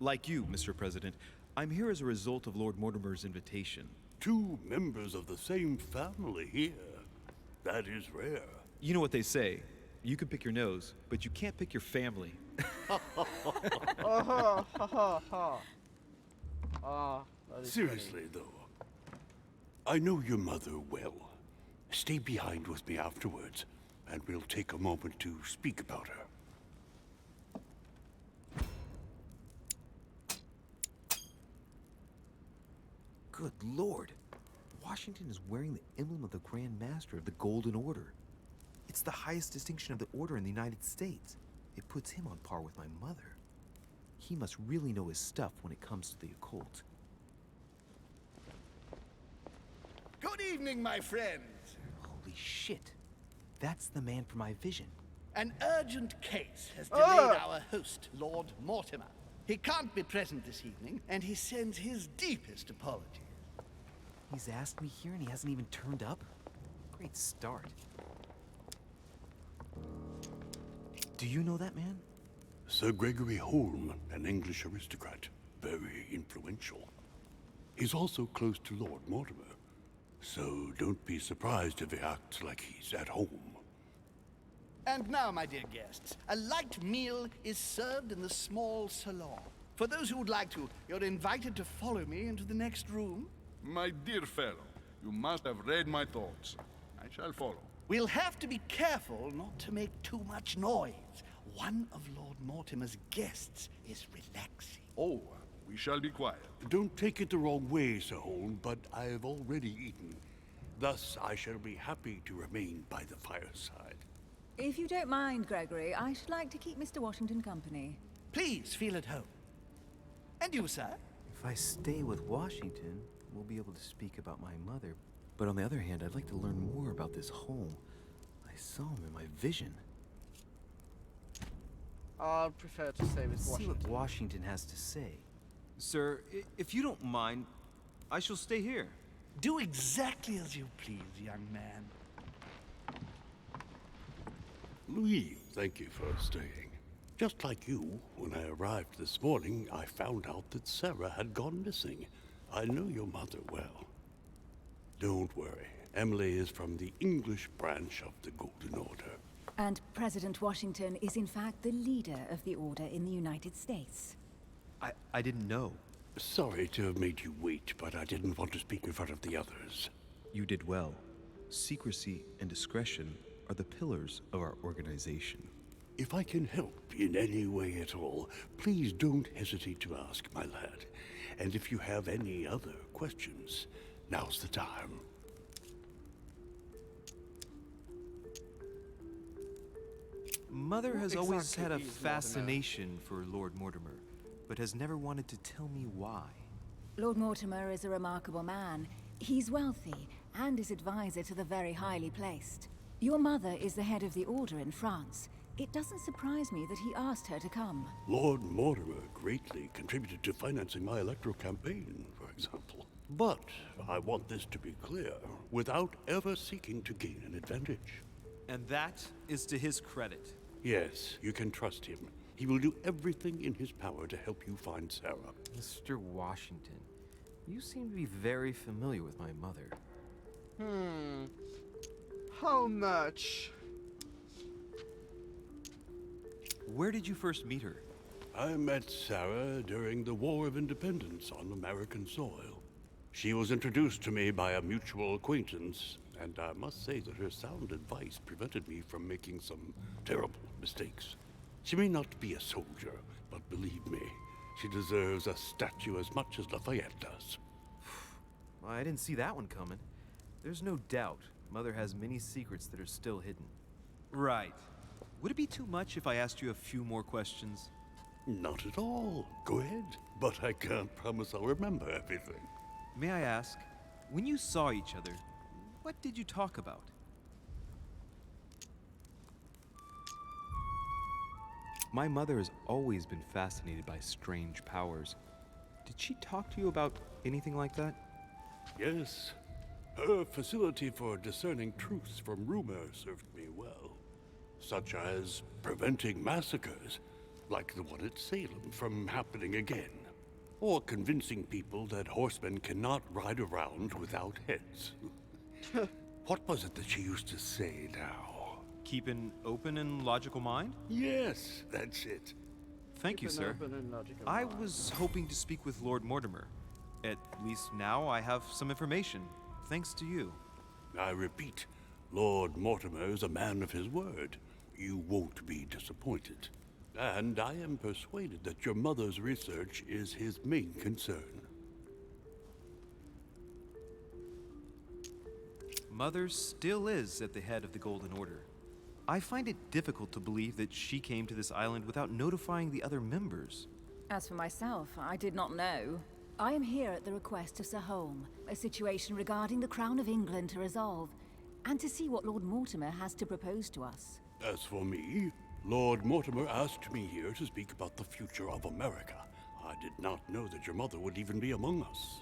Like you, Mr. President, I'm here as a result of Lord Mortimer's invitation. 2 members of the same family here. That is rare. You know what they say. You can pick your nose, but you can't pick your family. Oh, ha, ha, ha, ha. Ah, that is Seriously, though, I know your mother well. Stay behind with me afterwards, and we'll take a moment to speak about her. Good Lord! Washington is wearing the emblem of the Grand Master of the Golden Order. It's the highest distinction of the order in the United States. It puts him on par with my mother. He must really know his stuff when it comes to the occult. Good evening, my friends. Holy shit! That's the man for my vision. An urgent case has delayed our host, Lord Mortimer. He can't be present this evening, and he sends his deepest apologies. He's asked me here and he hasn't even turned up? Great start. Do you know that man? Sir Gregory Holm, an English aristocrat. Very influential. He's also close to Lord Mortimer. So don't be surprised if he acts like he's at home. And now, my dear guests, a light meal is served in the small salon. For those who would like to, you're invited to follow me into the next room. My dear fellow, you must have read my thoughts. I shall follow. We'll have to be careful not to make too much noise. One of Lord Mortimer's guests is relaxing. Oh, we shall be quiet. Don't take it the wrong way, Sir Holm, but I have already eaten. Thus, I shall be happy to remain by the fireside. If you don't mind, Gregory, I should like to keep Mr. Washington company. Please feel at home. And you, sir? If I stay with Washington, we'll be able to speak about my mother. But on the other hand, I'd like to learn more about this home. I saw him in my vision. I'd prefer to stay with See Washington. what Washington has to say. Sir, if you don't mind, I shall stay here. Do exactly as you please, young man. Louis, thank you for staying. Just like you, when I arrived this morning, I found out that Sarah had gone missing. I know your mother well. Don't worry. Emily is from the English branch of the Golden Order. And President Washington is in fact the leader of the Order in the United States. I didn't know. Sorry to have made you wait, but I didn't want to speak in front of the others. You did well. Secrecy and discretion are the pillars of our organization. If I can help in any way at all, please don't hesitate to ask, my lad. And if you have any other questions, now's the time. Mother has Who always exactly had a is Mortimer? fascination for Lord Mortimer, but has never wanted to tell me why. Lord Mortimer is a remarkable man. He's wealthy and is advisor to the very highly placed. Your mother is the head of the Order in France. It doesn't surprise me that he asked her to come. Lord Mortimer greatly contributed to financing my electoral campaign, for example. But I want this to be clear, without ever seeking to gain an advantage. And that is to his credit. Yes, you can trust him. He will do everything in his power to help you find Sarah. Mr. Washington, you seem to be very familiar with my mother. How much? Where did you first meet her? I met Sarah during the War of Independence on American soil. She was introduced to me by a mutual acquaintance, and I must say that her sound advice prevented me from making some terrible mistakes. She may not be a soldier, but believe me, she deserves a statue as much as Lafayette does. Well, I didn't see that one coming. There's no doubt Mother has many secrets that are still hidden. Right. Would it be too much if I asked you a few more questions? Not at all. Go ahead. But I can't promise I'll remember everything. May I ask, when you saw each other, what did you talk about? My mother has always been fascinated by strange powers. Did she talk to you about anything like that? Yes. Her facility for discerning truths from rumor served me well. Such as preventing massacres, like the one at Salem, from happening again. Or convincing people that horsemen cannot ride around without heads. What was it that she used to say now? Keep an open and logical mind? Yes, that's it. Thank you, Keep an sir. open and logical I mind. was hoping to speak with Lord Mortimer. At least now I have some information, thanks to you. I repeat, Lord Mortimer is a man of his word. You won't be disappointed. And I am persuaded that your mother's research is his main concern. Mother still is at the head of the Golden Order. I find it difficult to believe that she came to this island without notifying the other members. As for myself, I did not know. I am here at the request of Sir Holm, a situation regarding the Crown of England to resolve, and to see what Lord Mortimer has to propose to us. As for me, Lord Mortimer asked me here to speak about the future of America. I did not know that your mother would even be among us.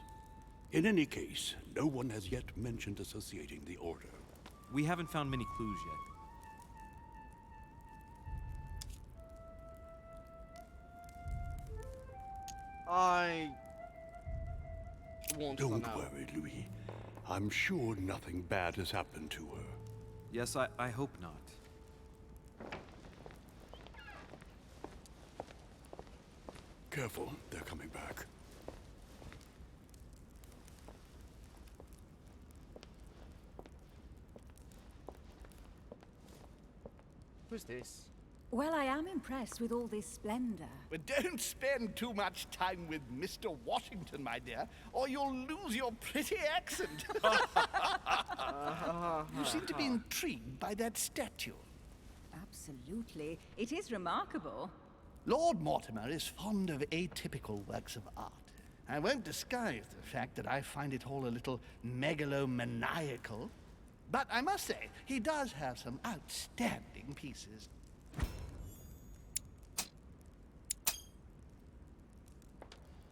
In any case, no one has yet mentioned associating the Order. We haven't found many clues yet. I won't for Don't now. worry, Louis. I'm sure nothing bad has happened to her. Yes, I hope not. Careful, they're coming back. Who's this? Well, I am impressed with all this splendor. But don't spend too much time with Mr. Washington, my dear, or you'll lose your pretty accent. You seem to be intrigued by that statue. Absolutely. It is remarkable. Lord Mortimer is fond of atypical works of art. I won't disguise the fact that I find it all a little megalomaniacal. But I must say, he does have some outstanding pieces.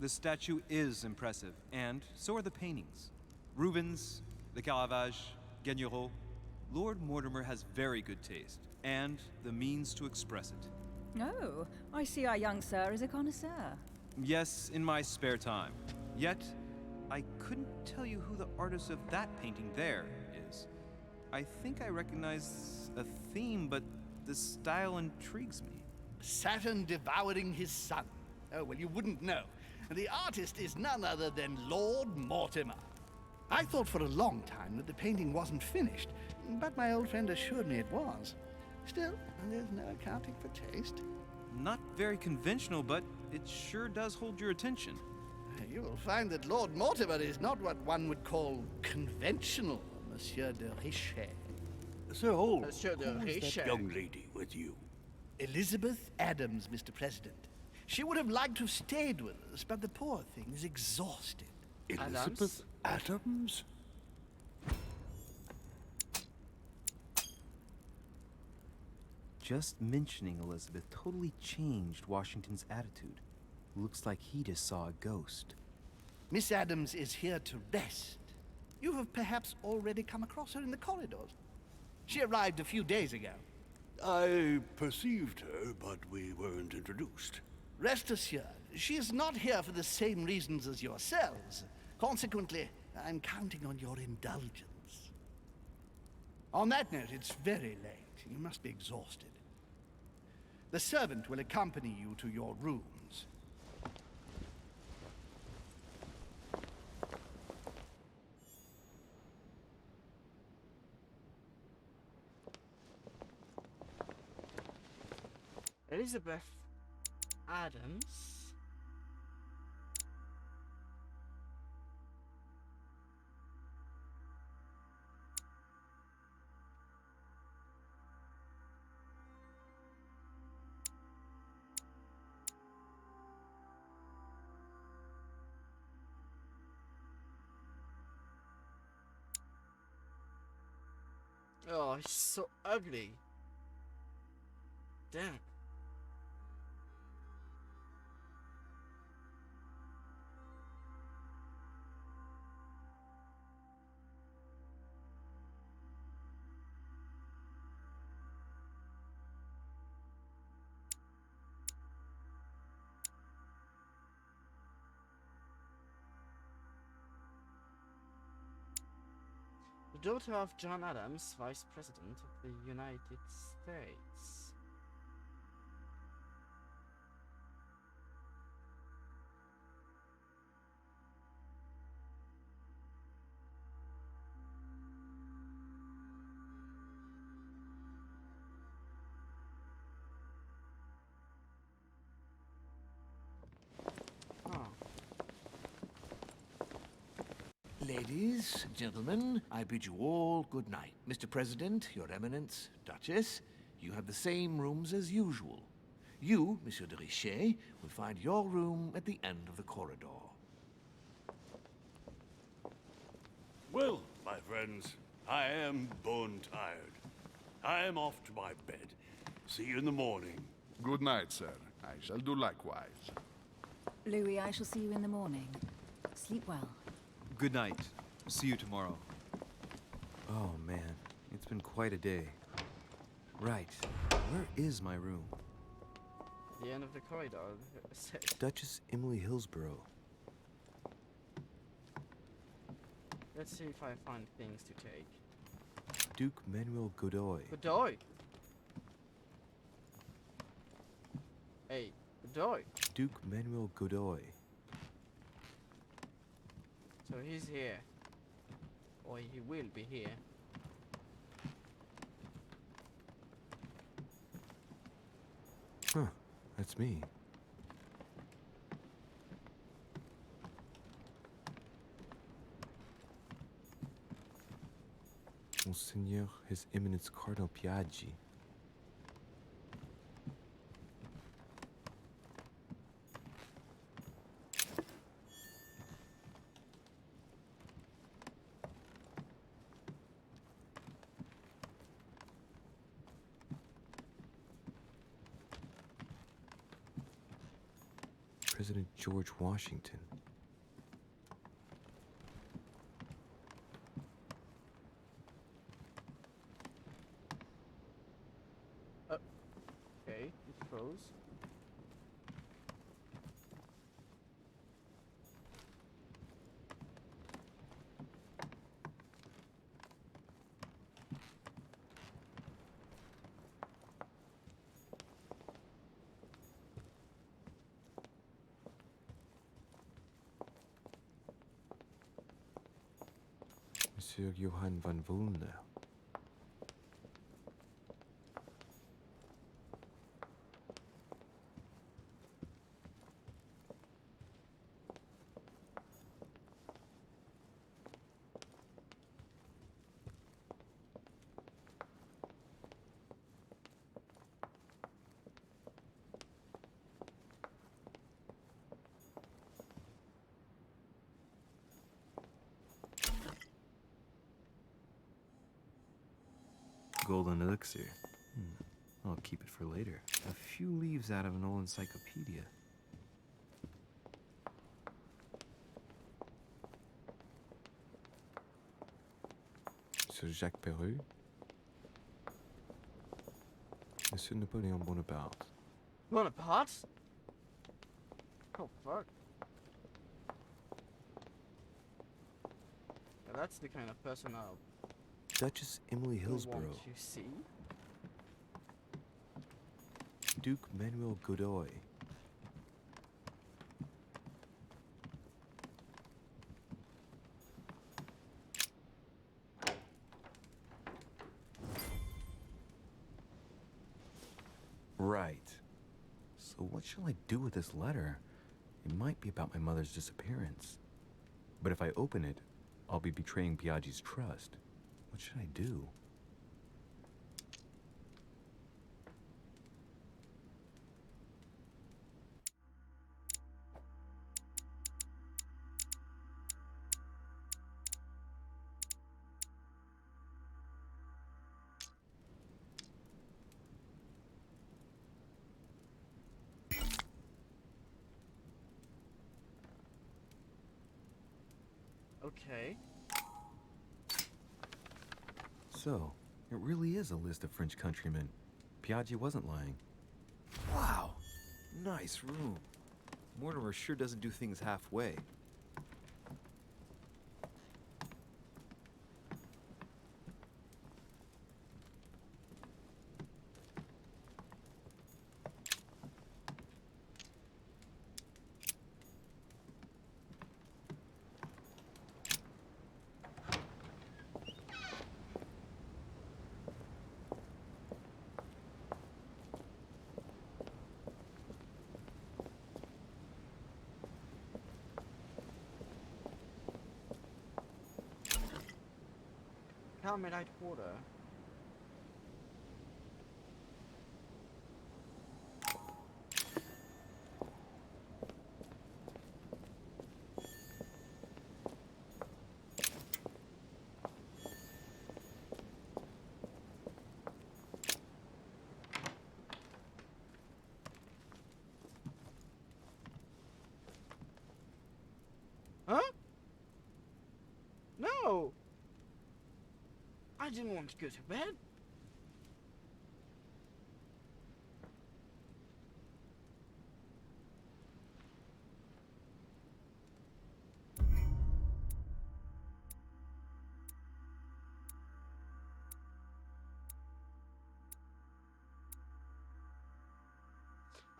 The statue is impressive, and so are the paintings. Rubens, the Caravage, Guignero. Lord Mortimer has very good taste, and the means to express it. Oh, I see our young sir is a connoisseur. Yes, in my spare time. Yet, I couldn't tell you who the artist of that painting there is. I think I recognize a theme, but the style intrigues me. Saturn devouring his son. Oh, well, you wouldn't know. The artist is none other than Lord Mortimer. I thought for a long time that the painting wasn't finished, but my old friend assured me it was. Still, there's no accounting for taste. Not very conventional, but it sure does hold your attention. You will find that Lord Mortimer is not what one would call conventional, Monsieur de Richet. Sir Hall, Monsieur de who is Richet. that young lady with you? Elizabeth Adams, Mr. President. She would have liked to have stayed with us, but the poor thing is exhausted. Elizabeth Adams? Just mentioning Elizabeth totally changed Washington's attitude. Looks like he just saw a ghost. Miss Adams is here to rest. You have perhaps already come across her in the corridors. She arrived a few days ago. I perceived her, but we weren't introduced. Rest assured, she is not here for the same reasons as yourselves. Consequently, I'm counting on your indulgence. On that note, it's very late. You must be exhausted. The servant will accompany you to your rooms. Elizabeth Adams. Oh, he's so ugly. Damn. The daughter of John Adams, Vice President of the United States. Oh. Ladies, gentlemen, I bid you all good night. Mr. President, Your Eminence, Duchess, you have the same rooms as usual. You, Monsieur de Richet, will find your room at the end of the corridor. Well, my friends, I am bone tired. I am off to my bed. See you in the morning. Good night, sir. I shall do likewise. Louis, I shall see you in the morning. Sleep well. Good night. See you tomorrow. Oh man, it's been quite a day. Right. Where is my room? The end of the corridor. Duchess Emily Hillsborough. Let's see if I find things to take. Duke Manuel Godoy. Godoy! Hey, Godoy! Duke Manuel Godoy. So he's here. Or he will be here. Huh, that's me. Monseigneur, His Eminence Cardinal Piaggi. President George Washington. Okay, it froze. Monsieur Johann van Vulner. Golden elixir. I'll keep it for later. A few leaves out of an old encyclopedia. Monsieur Jacques Perru. Monsieur Napoleon Bonaparte. Bonaparte? Oh fuck. Yeah, that's the kind of person I'll Duchess Emily Hillsborough. want to see. Duke Manuel Godoy. Right. So what shall I do with this letter? It might be about my mother's disappearance. But if I open it, I'll be betraying Piaggi's trust. What should I do? Okay. So, it really is a list of French countrymen. Piaggi wasn't lying. Wow. Nice room. Mortimer sure doesn't do things halfway. Carmelite water. Huh? I didn't want to go to bed.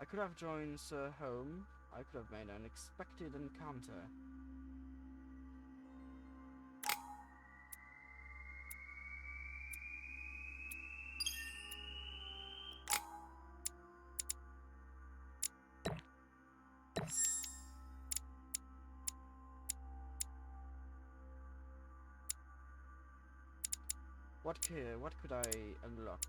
I could have joined Sir home. I could have made an unexpected encounter. What could I unlock?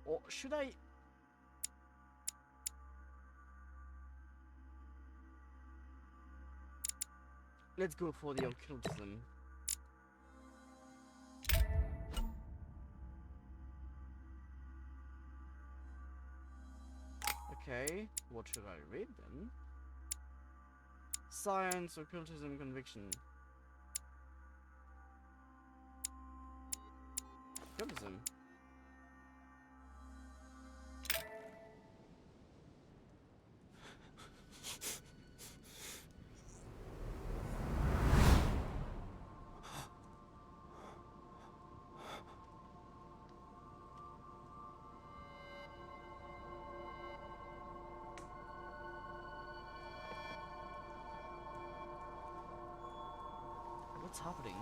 Or should I... Let's go for the occultism. Okay, what should I read then? Science, occultism, conviction. Occultism. What's happening?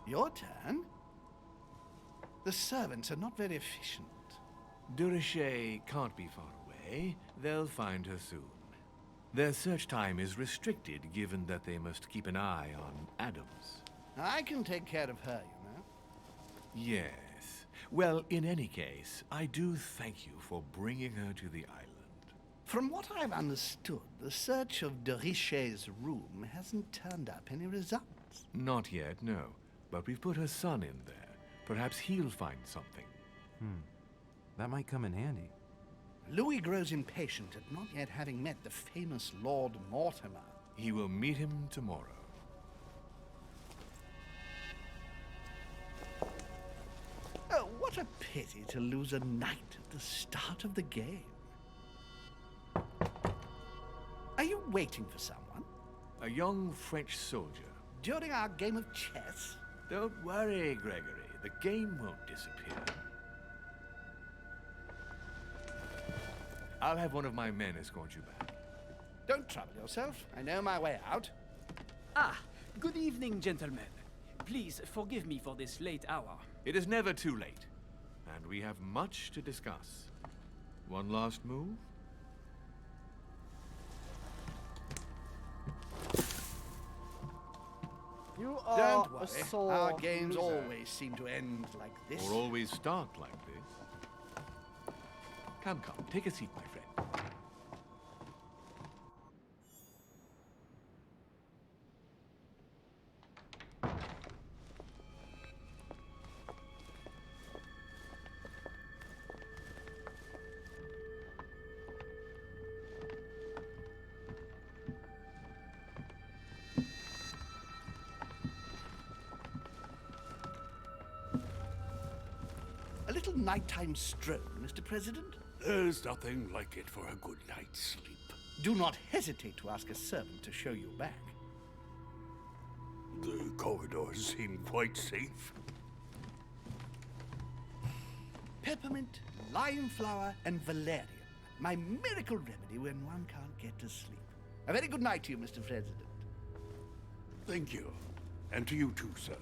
Your turn? The servants are not very efficient. Durocher can't be far away. They'll find her soon. Their search time is restricted, given that they must keep an eye on Adams. I can take care of her, you know. Yes. Well, in any case, I do thank you for bringing her to the island. From what I've understood, the search of de Richet's room hasn't turned up any results. Not yet, no. But we've put her son in there. Perhaps he'll find something. That might come in handy. Louis grows impatient at not yet having met the famous Lord Mortimer. He will meet him tomorrow. Oh, what a pity to lose a knight at the start of the game. Are you waiting for someone? A young French soldier. During our game of chess? Don't worry, Gregory. The game won't disappear. I'll have one of my men escort you back. Don't trouble yourself. I know my way out. Ah, good evening, gentlemen. Please forgive me for this late hour. It is never too late, and we have much to discuss. One last move? You are Don't a worry. sore Our games loser. always seem to end like this. Or always start like this. Come, take a seat, my friend. A little nighttime stroll, Mr. President? There's nothing like it for a good night's sleep. Do not hesitate to ask a servant to show you back. The corridors seem quite safe. Peppermint, lime flower, and valerian. My miracle remedy when one can't get to sleep. A very good night to you, Mr. President. Thank you. And to you too, sir.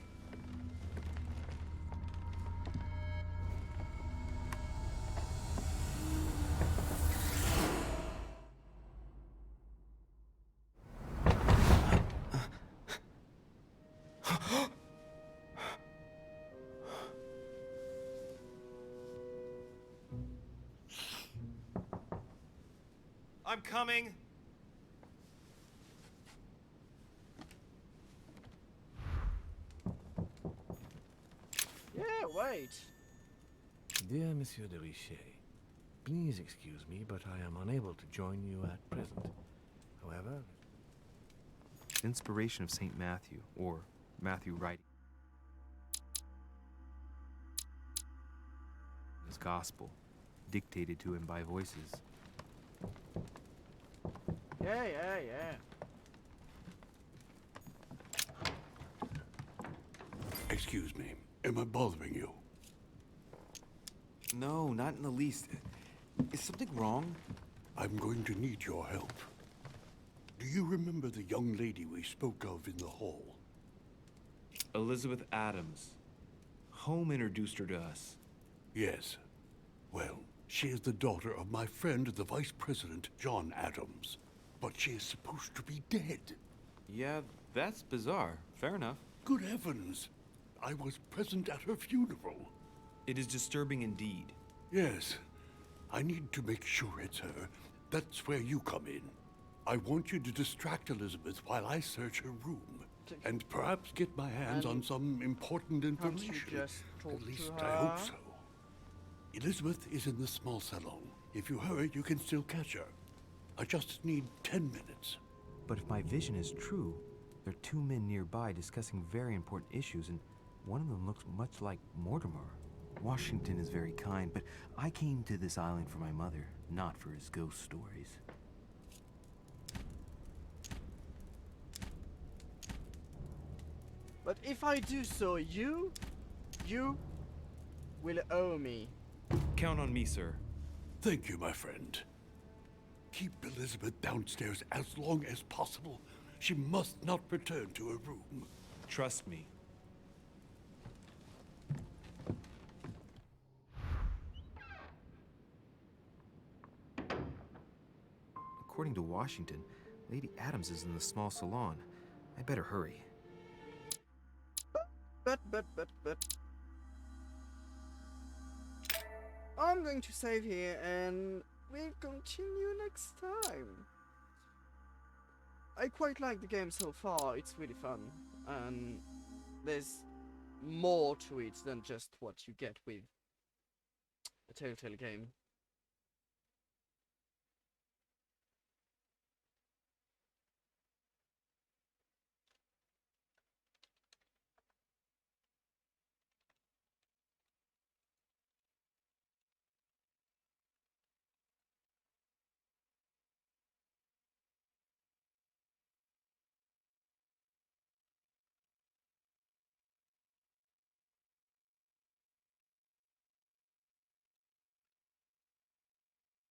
I'm coming. wait. Dear Monsieur de Richet, please excuse me, but I am unable to join you at present. However, Inspiration of St. Matthew, or Matthew writing his gospel, dictated to him by voices. Yeah. Excuse me. Am I bothering you? No, not in the least. Is something wrong? I'm going to need your help. Do you remember the young lady we spoke of in the hall? Elizabeth Adams. Home introduced her to us. Yes. Well, she is the daughter of my friend, the Vice President, John Adams. But she is supposed to be dead. Yeah, that's bizarre. Fair enough. Good heavens! I was present at her funeral. It is disturbing indeed. Yes. I need to make sure it's her. That's where you come in. I want you to distract Elizabeth while I search her room. And perhaps get my hands on some important Can't you information. just talk At least to I hope her? so. Elizabeth is in the small salon. If you hurry, you can still catch her. I just need 10 minutes. But if my vision is true, there are two men nearby discussing very important issues, and one of them looks much like Mortimer. Washington is very kind, but I came to this island for my mother, not for his ghost stories. But if I do so, you will owe me. Count on me, sir. Thank you, my friend. Keep Elizabeth downstairs as long as possible. She must not return to her room. Trust me. According to Washington, Lady Adams is in the small salon. I better hurry. But. I'm going to save here and we'll continue next time. I quite like the game so far, it's really fun. And there's more to it than just what you get with a Telltale game.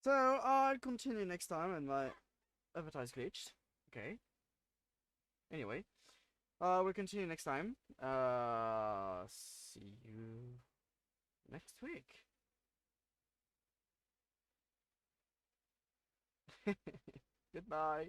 So I'll continue next time and my advertise glitched. Okay. Anyway, we'll continue next time. See you next week. Goodbye.